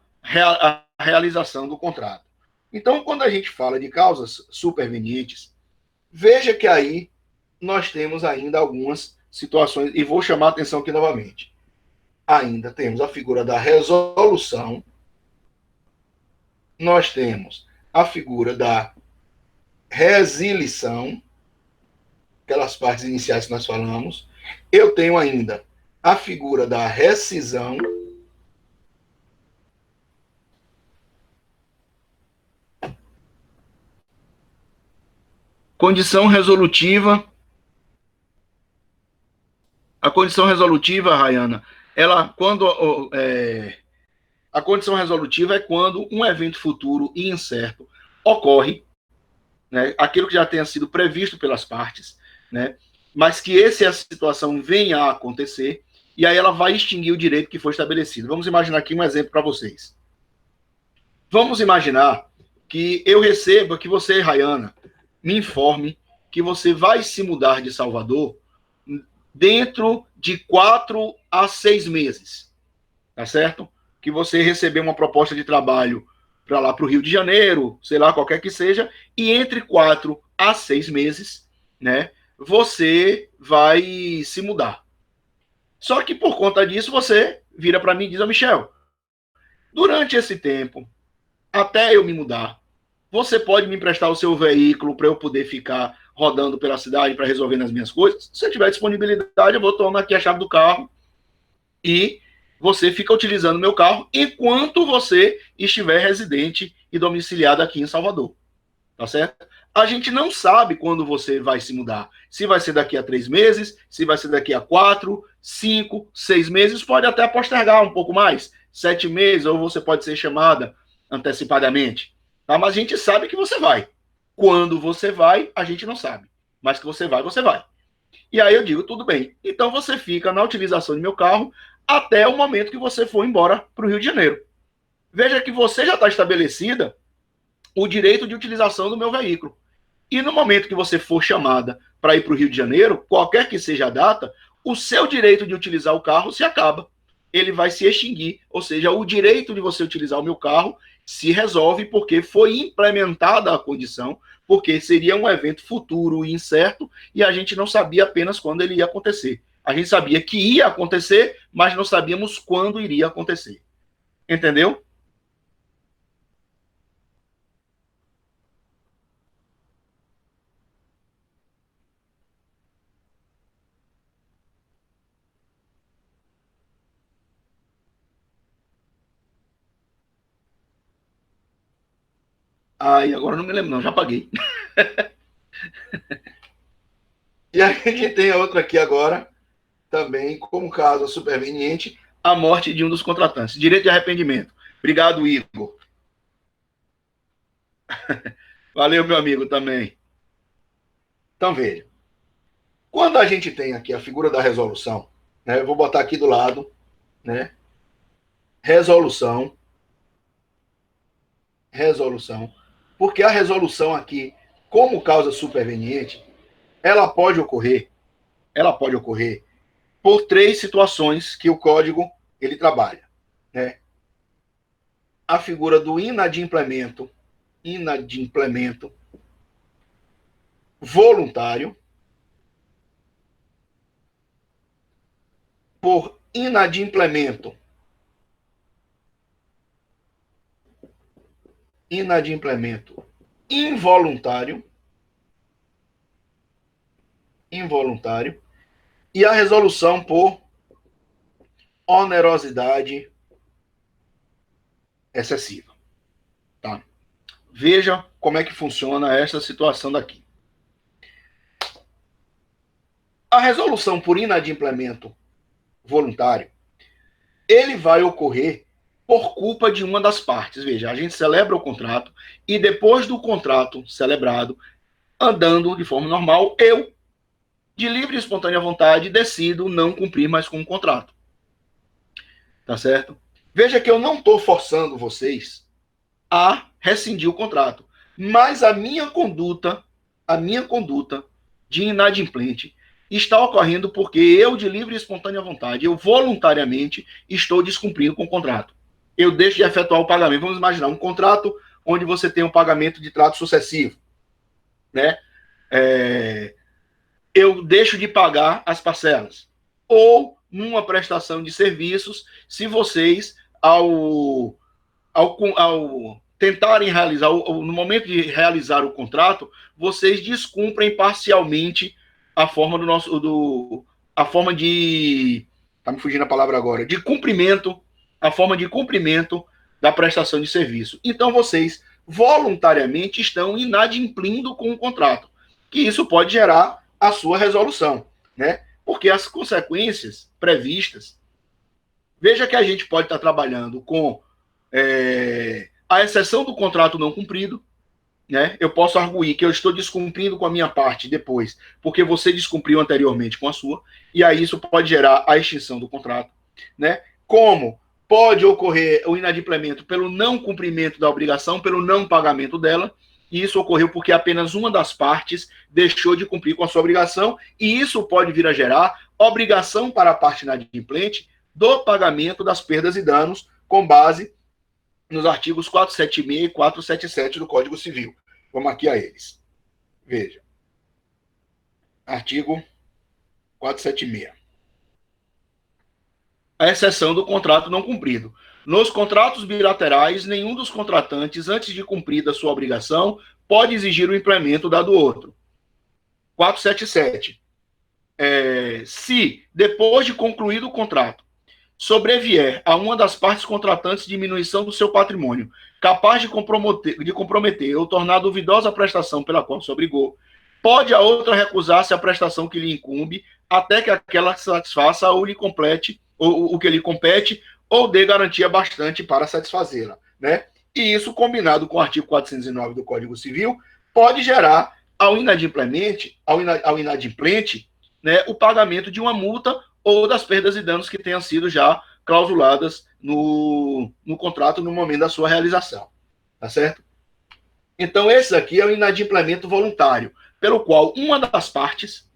realização do contrato. Então, quando a gente fala de causas supervenientes, veja que aí nós temos ainda algumas situações, e vou chamar a atenção aqui novamente. Ainda temos a figura da resolução, nós temos a figura da resilição, aquelas partes iniciais que nós falamos. Eu tenho ainda a figura da rescisão. Condição resolutiva. A condição resolutiva, Rayana, ela, quando a condição resolutiva é quando um evento futuro e incerto ocorre, né, aquilo que já tenha sido previsto pelas partes, né, mas que essa situação venha a acontecer, e aí ela vai extinguir o direito que foi estabelecido. Vamos imaginar aqui um exemplo para vocês. Vamos imaginar que eu receba, que você, Rayana, me informe que você vai se mudar de Salvador dentro de 4 a 6 meses, tá certo? Que você recebeu uma proposta de trabalho para lá para o Rio de Janeiro, sei lá, qualquer que seja, e entre 4 a 6 meses, né, você vai se mudar. Só que por conta disso você vira para mim e diz: "Ô, Michel, durante esse tempo, até eu me mudar, você pode me emprestar o seu veículo para eu poder ficar rodando pela cidade para resolver as minhas coisas? Se eu tiver disponibilidade, eu vou tomar aqui a chave do carro e você fica utilizando o meu carro enquanto você estiver residente e domiciliado aqui em Salvador. Tá certo? A gente não sabe quando você vai se mudar. Se vai ser daqui a 3 meses, se vai ser daqui a 4, 5, 6 meses, pode até postergar um pouco mais, 7 meses, ou você pode ser chamada antecipadamente. Tá? Mas a gente sabe que você vai. Quando você vai, a gente não sabe. Mas que você vai, você vai. E aí eu digo: tudo bem. Então você fica na utilização do meu carro até o momento que você for embora para o Rio de Janeiro. Veja que você já está estabelecida o direito de utilização do meu veículo. E no momento que você for chamada para ir para o Rio de Janeiro, qualquer que seja a data, o seu direito de utilizar o carro se acaba. Ele vai se extinguir. Ou seja, o direito de você utilizar o meu carro se resolve porque foi implementada a condição, porque seria um evento futuro e incerto e a gente não sabia apenas quando ele ia acontecer. A gente sabia que ia acontecer, mas não sabíamos quando iria acontecer. Entendeu? Ai, agora não me lembro, não, já paguei. E a gente tem outra aqui agora, também como caso superveniente, a morte de um dos contratantes. Direito de arrependimento. Obrigado, Igor. Valeu, meu amigo, também. Então, veja. Quando a gente tem aqui a figura da resolução, né, eu vou botar aqui do lado, né, resolução, resolução. Porque a resolução aqui, como causa superveniente, ela pode ocorrer por três situações que o código ele trabalha, né? A figura do inadimplemento voluntário, por inadimplemento involuntário, e a resolução por onerosidade excessiva. Tá? Veja como é que funciona essa situação daqui. A resolução por inadimplemento voluntário, ele vai ocorrer por culpa de uma das partes. Veja, a gente celebra o contrato e depois do contrato celebrado, andando de forma normal, eu, de livre e espontânea vontade, decido não cumprir mais com o contrato. Tá certo? Veja que eu não estou forçando vocês a rescindir o contrato, mas a minha conduta de inadimplente está ocorrendo porque eu, de livre e espontânea vontade, eu voluntariamente estou descumprindo com o contrato. Eu deixo de efetuar o pagamento. Vamos imaginar um contrato onde você tem um pagamento de trato sucessivo, né? Eu deixo de pagar as parcelas. Ou numa prestação de serviços, se vocês, ao tentarem realizar, no momento de realizar o contrato, vocês descumprem parcialmente a forma a forma de, tá me fugindo a palavra agora, de cumprimento, a forma de cumprimento da prestação de serviço. Então vocês voluntariamente estão inadimplindo com o contrato, que isso pode gerar a sua resolução, né? Porque as consequências previstas, veja que a gente pode estar trabalhando com a exceção do contrato não cumprido, né? Eu posso arguir que eu estou descumprindo com a minha parte depois, porque você descumpriu anteriormente com a sua, e aí isso pode gerar a extinção do contrato, né? Como pode ocorrer o inadimplemento pelo não cumprimento da obrigação, pelo não pagamento dela, e isso ocorreu porque apenas uma das partes deixou de cumprir com a sua obrigação, e isso pode vir a gerar obrigação para a parte inadimplente do pagamento das perdas e danos com base nos artigos 476 e 477 do Código Civil. Vamos aqui a eles. Veja. Artigo 476. A exceção do contrato não cumprido. Nos contratos bilaterais, nenhum dos contratantes, antes de cumprida sua obrigação, pode exigir o implemento da do outro. 477. Se, depois de concluído o contrato, sobrevier a uma das partes contratantes diminuição do seu patrimônio, capaz de comprometer ou tornar duvidosa a prestação pela qual se obrigou, pode a outra recusar-se a prestação que lhe incumbe, até que aquela satisfaça ou lhe complete o que lhe compete, ou dê garantia bastante para satisfazê-la, né? E isso, combinado com o artigo 409 do Código Civil, pode gerar ao inadimplente, né, o pagamento de uma multa ou das perdas e danos que tenham sido já clausuladas no contrato no momento da sua realização. Tá certo? Então, esse aqui é o inadimplemento voluntário, pelo qual uma das partes,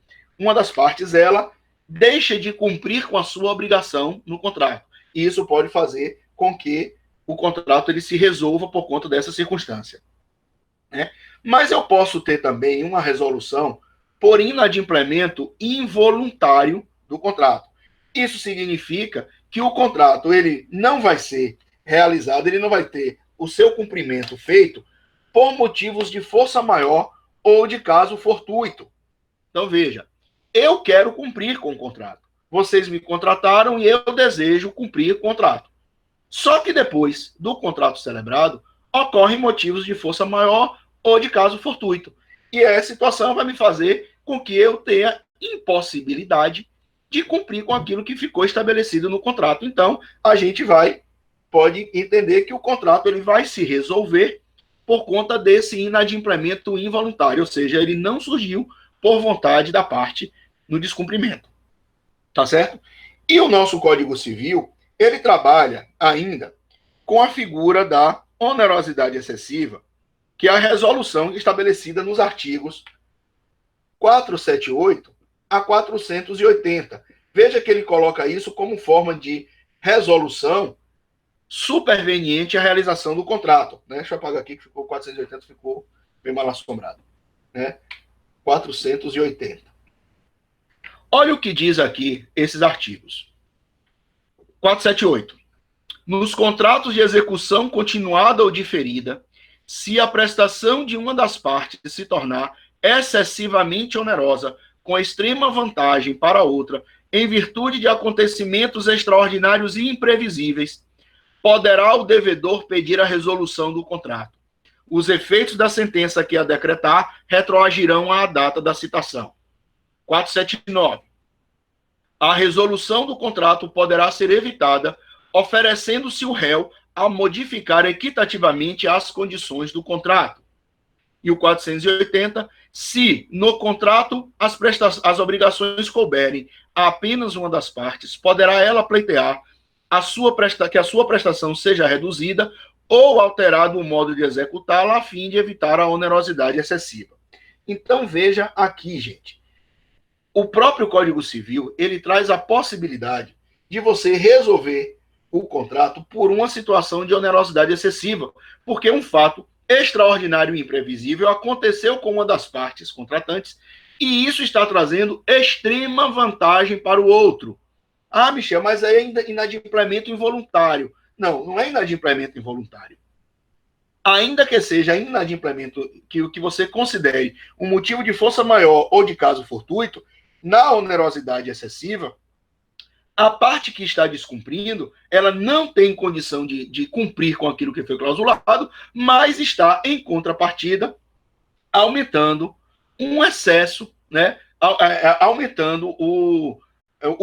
ela deixa de cumprir com a sua obrigação no contrato. E isso pode fazer com que o contrato ele se resolva por conta dessa circunstância, né? Mas eu posso ter também uma resolução por inadimplemento involuntário do contrato. Isso significa que o contrato ele não vai ser realizado, ele não vai ter o seu cumprimento feito por motivos de força maior ou de caso fortuito. Então, veja, eu quero cumprir com o contrato. Vocês me contrataram e eu desejo cumprir o contrato. Só que depois do contrato celebrado, ocorrem motivos de força maior ou de caso fortuito. E essa situação vai me fazer com que eu tenha impossibilidade de cumprir com aquilo que ficou estabelecido no contrato. Então, a gente pode entender que o contrato ele vai se resolver por conta desse inadimplemento involuntário, ou seja, ele não surgiu por vontade da parte no descumprimento. Tá certo? E o nosso Código Civil, ele trabalha ainda com a figura da onerosidade excessiva que é a resolução estabelecida nos artigos 478 a 480. Veja que ele coloca isso como forma de resolução superveniente à realização do contrato. Né? Deixa eu apagar aqui, que ficou 480, ficou bem mal assombrado. Né? 480. Olha o que diz aqui esses artigos. 478. Nos contratos de execução continuada ou diferida, se a prestação de uma das partes se tornar excessivamente onerosa, com extrema vantagem para a outra, em virtude de acontecimentos extraordinários e imprevisíveis, poderá o devedor pedir a resolução do contrato. Os efeitos da sentença que a decretar retroagirão à data da citação. 479. A resolução do contrato poderá ser evitada oferecendo-se o réu a modificar equitativamente as condições do contrato. E o 480, se no contrato as obrigações couberem a apenas uma das partes, poderá ela pleitear que a sua prestação seja reduzida ou alterado o modo de executá-la a fim de evitar a onerosidade excessiva. Então veja aqui, gente. O próprio Código Civil, ele traz a possibilidade de você resolver o contrato por uma situação de onerosidade excessiva, porque um fato extraordinário e imprevisível aconteceu com uma das partes contratantes e isso está trazendo extrema vantagem para o outro. Ah, Michel, mas aí é inadimplemento involuntário. Não, não é inadimplemento involuntário. Ainda que seja inadimplemento que você considere um motivo de força maior ou de caso fortuito, na onerosidade excessiva, a parte que está descumprindo, ela não tem condição de cumprir com aquilo que foi clausulado, mas está, em contrapartida, aumentando um excesso, né, aumentando o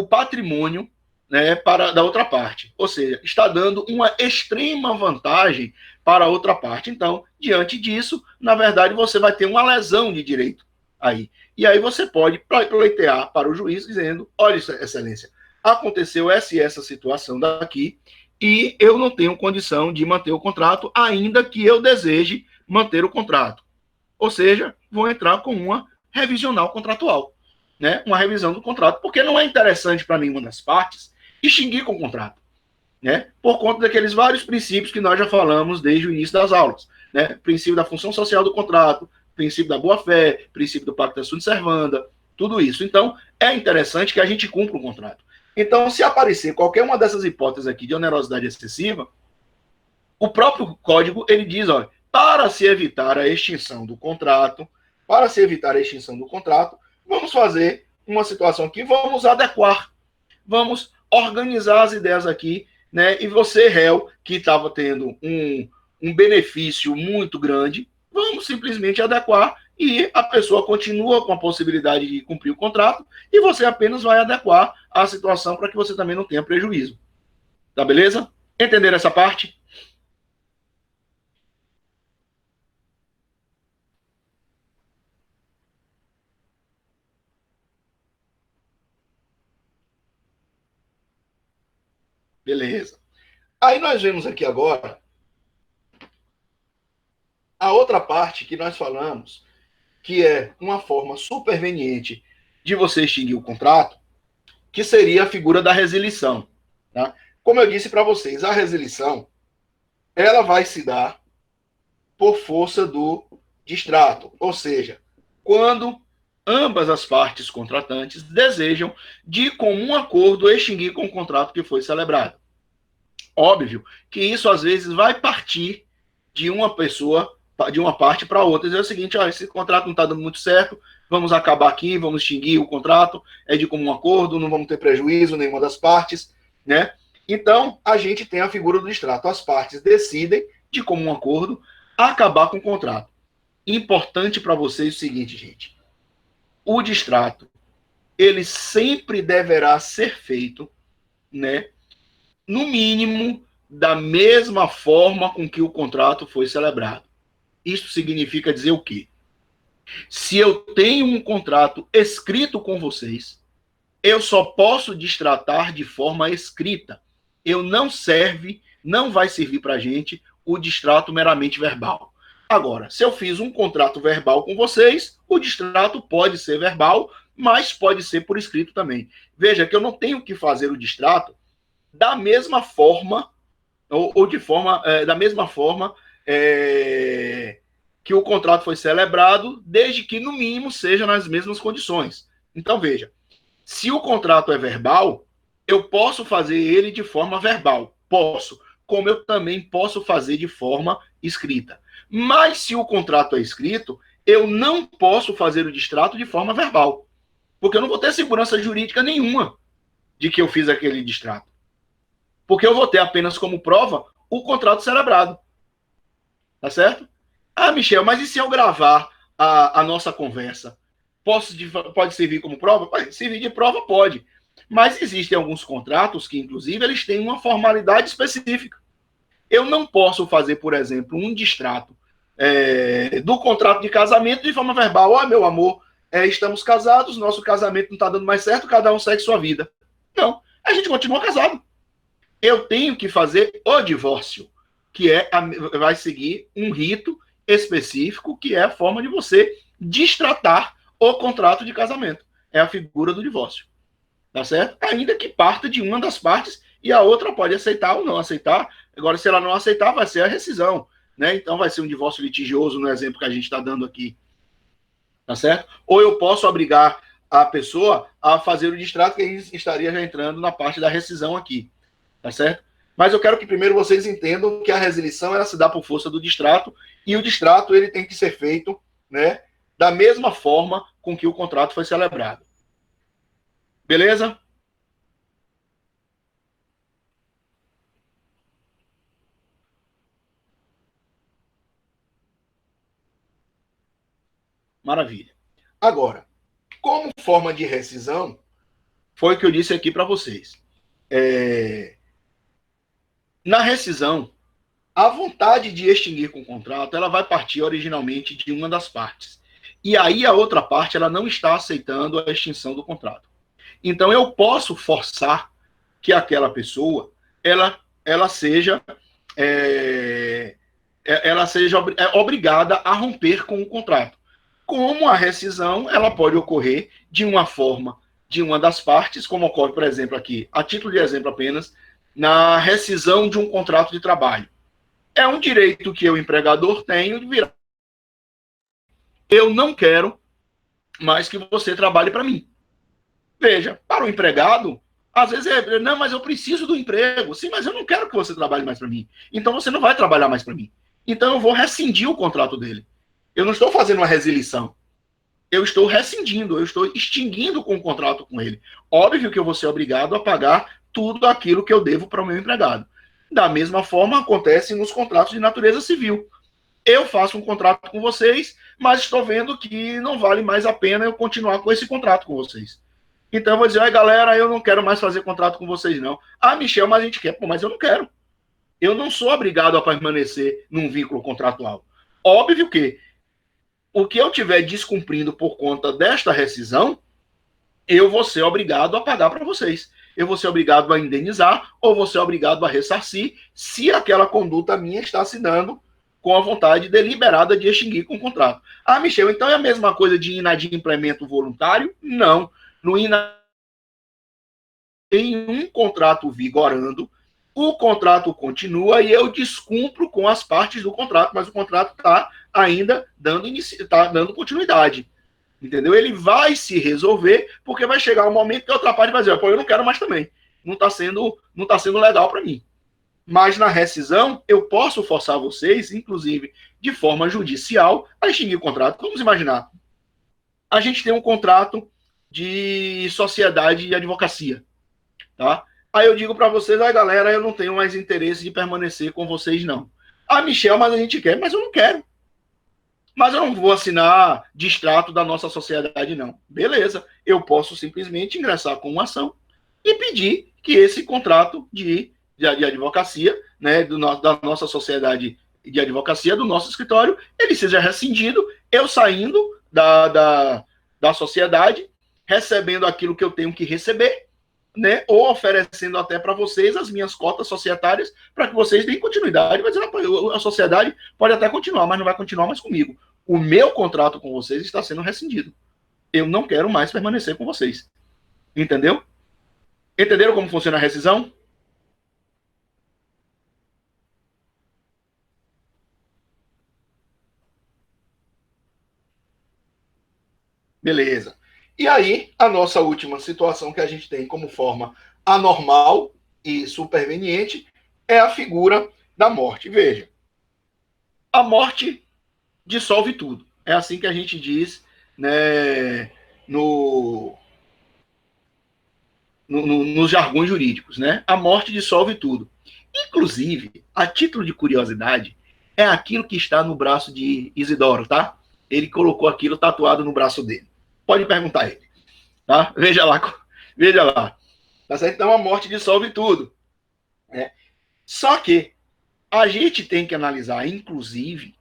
patrimônio, né, da outra parte. Ou seja, está dando uma extrema vantagem para a outra parte. Então, diante disso, na verdade, você vai ter uma lesão de direito aí. E aí você pode pleitear para o juiz dizendo, olha, excelência, aconteceu essa situação daqui e eu não tenho condição de manter o contrato, ainda que eu deseje manter o contrato. Ou seja, vou entrar com uma revisional contratual, né? Uma revisão do contrato, porque não é interessante para nenhuma das partes extinguir com o contrato, né? Por conta daqueles vários princípios que nós já falamos desde o início das aulas, né? Princípio da função social do contrato, princípio da boa-fé, princípio do pacta sunt servanda, tudo isso. Então, é interessante que a gente cumpra o contrato. Então, se aparecer qualquer uma dessas hipóteses aqui de onerosidade excessiva, o próprio código, ele diz, olha, para se evitar a extinção do contrato, vamos fazer uma situação aqui, vamos adequar, vamos organizar as ideias aqui, né? E você, réu, que estava tendo um benefício muito grande, vamos simplesmente adequar e a pessoa continua com a possibilidade de cumprir o contrato e você apenas vai adequar a situação para que você também não tenha prejuízo. Tá beleza? Entenderam essa parte? Beleza. Aí nós vemos aqui agora a outra parte que nós falamos, que é uma forma superveniente de você extinguir o contrato, que seria a figura da resilição. Tá? Como eu disse para vocês, a resilição ela vai se dar por força do distrato, ou seja, quando ambas as partes contratantes desejam, de comum acordo, extinguir com o contrato que foi celebrado. Óbvio que isso às vezes vai partir de uma pessoa, de uma parte para outra, dizer o seguinte, ó, esse contrato não está dando muito certo, vamos acabar aqui, vamos extinguir o contrato, é de comum acordo, não vamos ter prejuízo nenhuma das partes, né? Então, a gente tem a figura do distrato. As partes decidem, de comum acordo, acabar com o contrato. Importante para vocês o seguinte, gente. O distrato, ele sempre deverá ser feito, né? No mínimo, da mesma forma com que o contrato foi celebrado. Isso significa dizer o quê? Se eu tenho um contrato escrito com vocês, eu só posso distratar de forma escrita. Não vai servir para a gente o distrato meramente verbal. Agora, se eu fiz um contrato verbal com vocês, o distrato pode ser verbal, mas pode ser por escrito também. Veja que eu não tenho que fazer o distrato da mesma forma, ou de forma, da mesma forma que o contrato foi celebrado, desde que, no mínimo, seja nas mesmas condições. Então, veja, se o contrato é verbal, eu posso fazer ele de forma verbal. Posso. Como eu também posso fazer de forma escrita. Mas se o contrato é escrito, eu não posso fazer o distrato de forma verbal. Porque eu não vou ter segurança jurídica nenhuma de que eu fiz aquele distrato. Porque eu vou ter apenas como prova o contrato celebrado. Tá certo? Ah, Michel, mas e se eu gravar a nossa conversa? Pode servir como prova? Pode servir de prova, pode. Mas existem alguns contratos que, inclusive, eles têm uma formalidade específica. Eu não posso fazer, por exemplo, um distrato do contrato de casamento de forma verbal. Ó, meu amor, estamos casados, nosso casamento não está dando mais certo, cada um segue sua vida. Não, a gente continua casado. Eu tenho que fazer o divórcio, que vai seguir um rito específico, que é a forma de você distratar o contrato de casamento. É a figura do divórcio. Tá certo? Ainda que parta de uma das partes e a outra pode aceitar ou não aceitar. Agora, se ela não aceitar, vai ser a rescisão. Né? Então, vai ser um divórcio litigioso, no exemplo que a gente está dando aqui. Tá certo? Ou eu posso obrigar a pessoa a fazer o distrato, que aí estaria já entrando na parte da rescisão aqui. Tá certo? Mas eu quero que primeiro vocês entendam que a resilição ela se dá por força do distrato, e o distrato ele tem que ser feito, né, da mesma forma com que o contrato foi celebrado. Beleza? Maravilha. Agora, como forma de rescisão, foi o que eu disse aqui para vocês. Na rescisão, a vontade de extinguir com o contrato, ela vai partir originalmente de uma das partes. E aí a outra parte, ela não está aceitando a extinção do contrato. Então eu posso forçar que aquela pessoa, ela seja obrigada a romper com o contrato. Como a rescisão, ela pode ocorrer de uma forma de uma das partes, como ocorre, por exemplo, aqui, a título de exemplo apenas, na rescisão de um contrato de trabalho. É um direito que eu, empregador, tenho de virar. Eu não quero mais que você trabalhe para mim. Veja, para o empregado, às vezes não, mas eu preciso do emprego. Sim, mas eu não quero que você trabalhe mais para mim. Então você não vai trabalhar mais para mim. Então eu vou rescindir o contrato dele. Eu não estou fazendo uma resilição. Eu estou rescindindo, eu estou extinguindo com o contrato com ele. Óbvio que eu vou ser obrigado a pagar tudo aquilo que eu devo para o meu empregado. Da mesma forma, acontece nos contratos de natureza civil. Eu faço um contrato com vocês, mas estou vendo que não vale mais a pena eu continuar com esse contrato com vocês. Então eu vou dizer, olha galera, eu não quero mais fazer contrato com vocês não. Ah, Michel, mas a gente quer. Pô, mas eu não quero. Eu não sou obrigado a permanecer num vínculo contratual. Óbvio que o que eu tiver descumprindo por conta desta rescisão, eu vou ser obrigado a pagar para vocês. Eu vou ser obrigado a indenizar ou vou ser obrigado a ressarcir se aquela conduta minha está se dando com a vontade deliberada de extinguir com o contrato. Ah, Michel, então é a mesma coisa de inadimplemento voluntário? Não. No tem um contrato vigorando, o contrato continua e eu descumpro com as partes do contrato, mas o contrato está ainda dando continuidade. Entendeu? Ele vai se resolver, porque vai chegar um momento que a outra parte vai dizer, pô, eu não quero mais também. Não está sendo legal para mim. Mas na rescisão, eu posso forçar vocês, inclusive de forma judicial, a extinguir o contrato. Vamos imaginar. A gente tem um contrato de sociedade e advocacia. Tá? Aí eu digo para vocês, galera, eu não tenho mais interesse de permanecer com vocês, não. Ah, Michel, mas a gente quer. Mas eu não quero. Mas eu não vou assinar distrato da nossa sociedade, não. Beleza, eu posso simplesmente ingressar com uma ação e pedir que esse contrato de advocacia, né, da nossa sociedade de advocacia, do nosso escritório, ele seja rescindido, eu saindo da sociedade, recebendo aquilo que eu tenho que receber, né, ou oferecendo até para vocês as minhas cotas societárias para que vocês deem continuidade. Vai dizer, a sociedade pode até continuar, mas não vai continuar mais comigo. O meu contrato com vocês está sendo rescindido. Eu não quero mais permanecer com vocês. Entendeu? Entenderam como funciona a rescisão? Beleza. E aí, a nossa última situação que a gente tem como forma anormal e superveniente é a figura da morte. Veja, a morte dissolve tudo. É assim que a gente diz, né, nos jargões jurídicos, né? A morte dissolve tudo. Inclusive, a título de curiosidade, é aquilo que está no braço de Isidoro, tá? Ele colocou aquilo tatuado no braço dele. Pode perguntar a ele, tá? Veja lá, veja lá. Tá certo? Então a morte dissolve tudo. Né? Só que a gente tem que analisar, inclusive,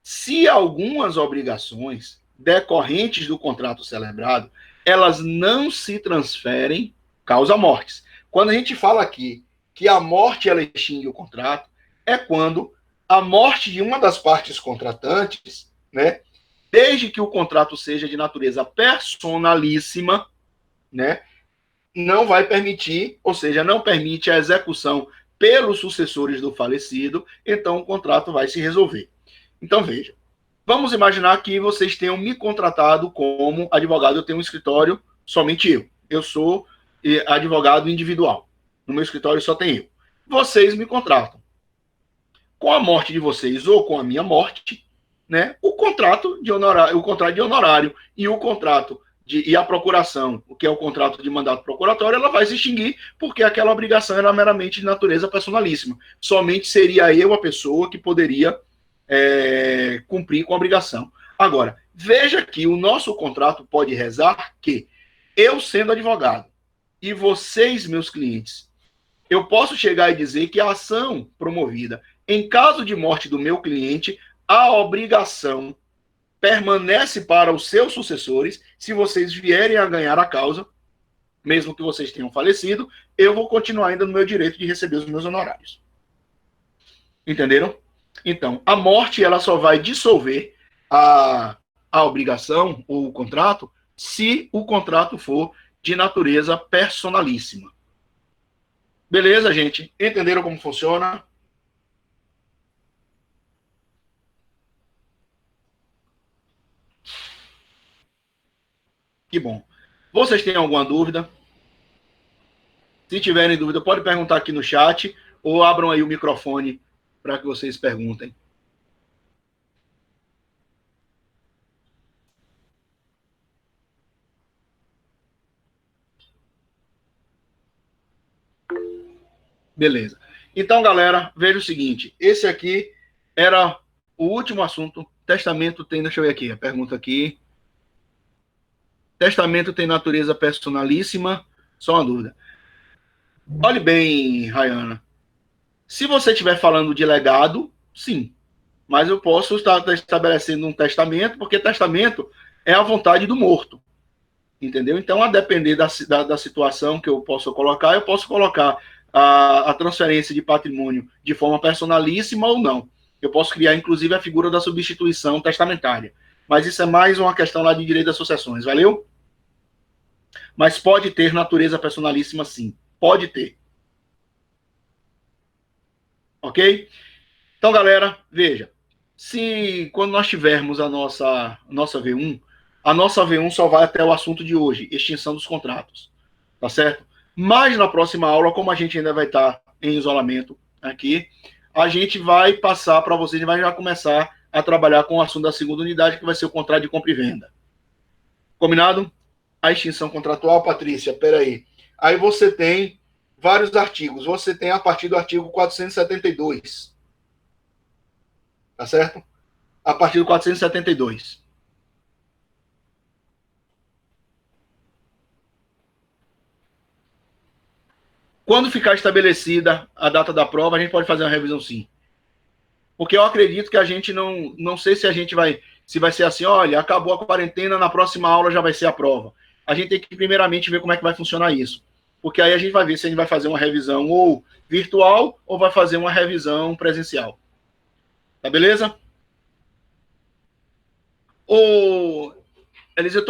se algumas obrigações decorrentes do contrato celebrado, elas não se transferem causa mortes. Quando a gente fala aqui que a morte ela extingue o contrato, é quando a morte de uma das partes contratantes, né, desde que o contrato seja de natureza personalíssima, né, não vai permitir, ou seja, não permite a execução pelos sucessores do falecido, então o contrato vai se resolver. Então, veja, vamos imaginar que vocês tenham me contratado como advogado, eu tenho um escritório, somente eu. Eu sou advogado individual. No meu escritório só tem eu. Vocês me contratam. Com a morte de vocês ou com a minha morte, né, o contrato de honorário e o contrato e a procuração, o que é o contrato de mandato procuratório, ela vai se extinguir porque aquela obrigação era meramente de natureza personalíssima. Somente seria eu a pessoa que poderia cumprir com a obrigação. Agora, veja que o nosso contrato pode rezar que eu, sendo advogado, e vocês, meus clientes, eu posso chegar e dizer que a ação promovida em caso de morte do meu cliente, a obrigação permanece para os seus sucessores. Se vocês vierem a ganhar a causa, mesmo que vocês tenham falecido, eu vou continuar ainda no meu direito de receber os meus honorários. Entenderam? Então, a morte ela só vai dissolver a obrigação ou o contrato se o contrato for de natureza personalíssima. Beleza, gente? Entenderam como funciona? Que bom. Vocês têm alguma dúvida? Se tiverem dúvida, pode perguntar aqui no chat ou abram aí o microfone para que vocês perguntem. Beleza. Então, galera, veja o seguinte. Esse aqui era o último assunto. Testamento tem... Deixa eu ver aqui. A pergunta aqui. Testamento tem natureza personalíssima? Só uma dúvida. Olhe bem, Rayana. Se você estiver falando de legado, sim. Mas eu posso estar estabelecendo um testamento, porque testamento é a vontade do morto. Entendeu? Então, a depender da situação que eu posso colocar a transferência de patrimônio de forma personalíssima ou não. Eu posso criar, inclusive, a figura da substituição testamentária. Mas isso é mais uma questão lá de direito das sucessões, valeu? Mas pode ter natureza personalíssima, sim. Pode ter. Ok? Então, galera, veja. Se quando nós tivermos a nossa V1, a nossa V1 só vai até o assunto de hoje, extinção dos contratos. Tá certo? Mas na próxima aula, como a gente ainda vai estar em isolamento aqui, a gente vai passar para vocês, a gente vai já começar a trabalhar com o assunto da segunda unidade, que vai ser o contrato de compra e venda. Combinado? A extinção contratual, Patrícia, peraí. Aí você tem vários artigos. Você tem a partir do artigo 472. Tá certo? A partir do 472. Quando ficar estabelecida a data da prova, a gente pode fazer uma revisão, sim. Porque eu acredito que a gente não sei se a gente se vai ser assim, olha, acabou a quarentena, na próxima aula já vai ser a prova. A gente tem que primeiramente ver como é que vai funcionar isso. porque aí a gente vai ver se a gente vai fazer uma revisão ou virtual ou vai fazer uma revisão presencial. Tá beleza? Ou, Elisa,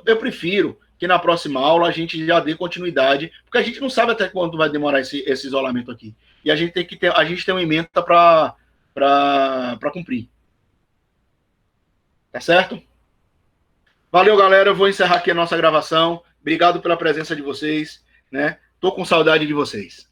eu prefiro que na próxima aula a gente já dê continuidade, porque a gente não sabe até quanto vai demorar esse isolamento aqui. E a gente tem uma ementa para cumprir. Tá certo? Valeu, galera. Eu vou encerrar aqui a nossa gravação. Obrigado pela presença de vocês, né? Tô com saudade de vocês.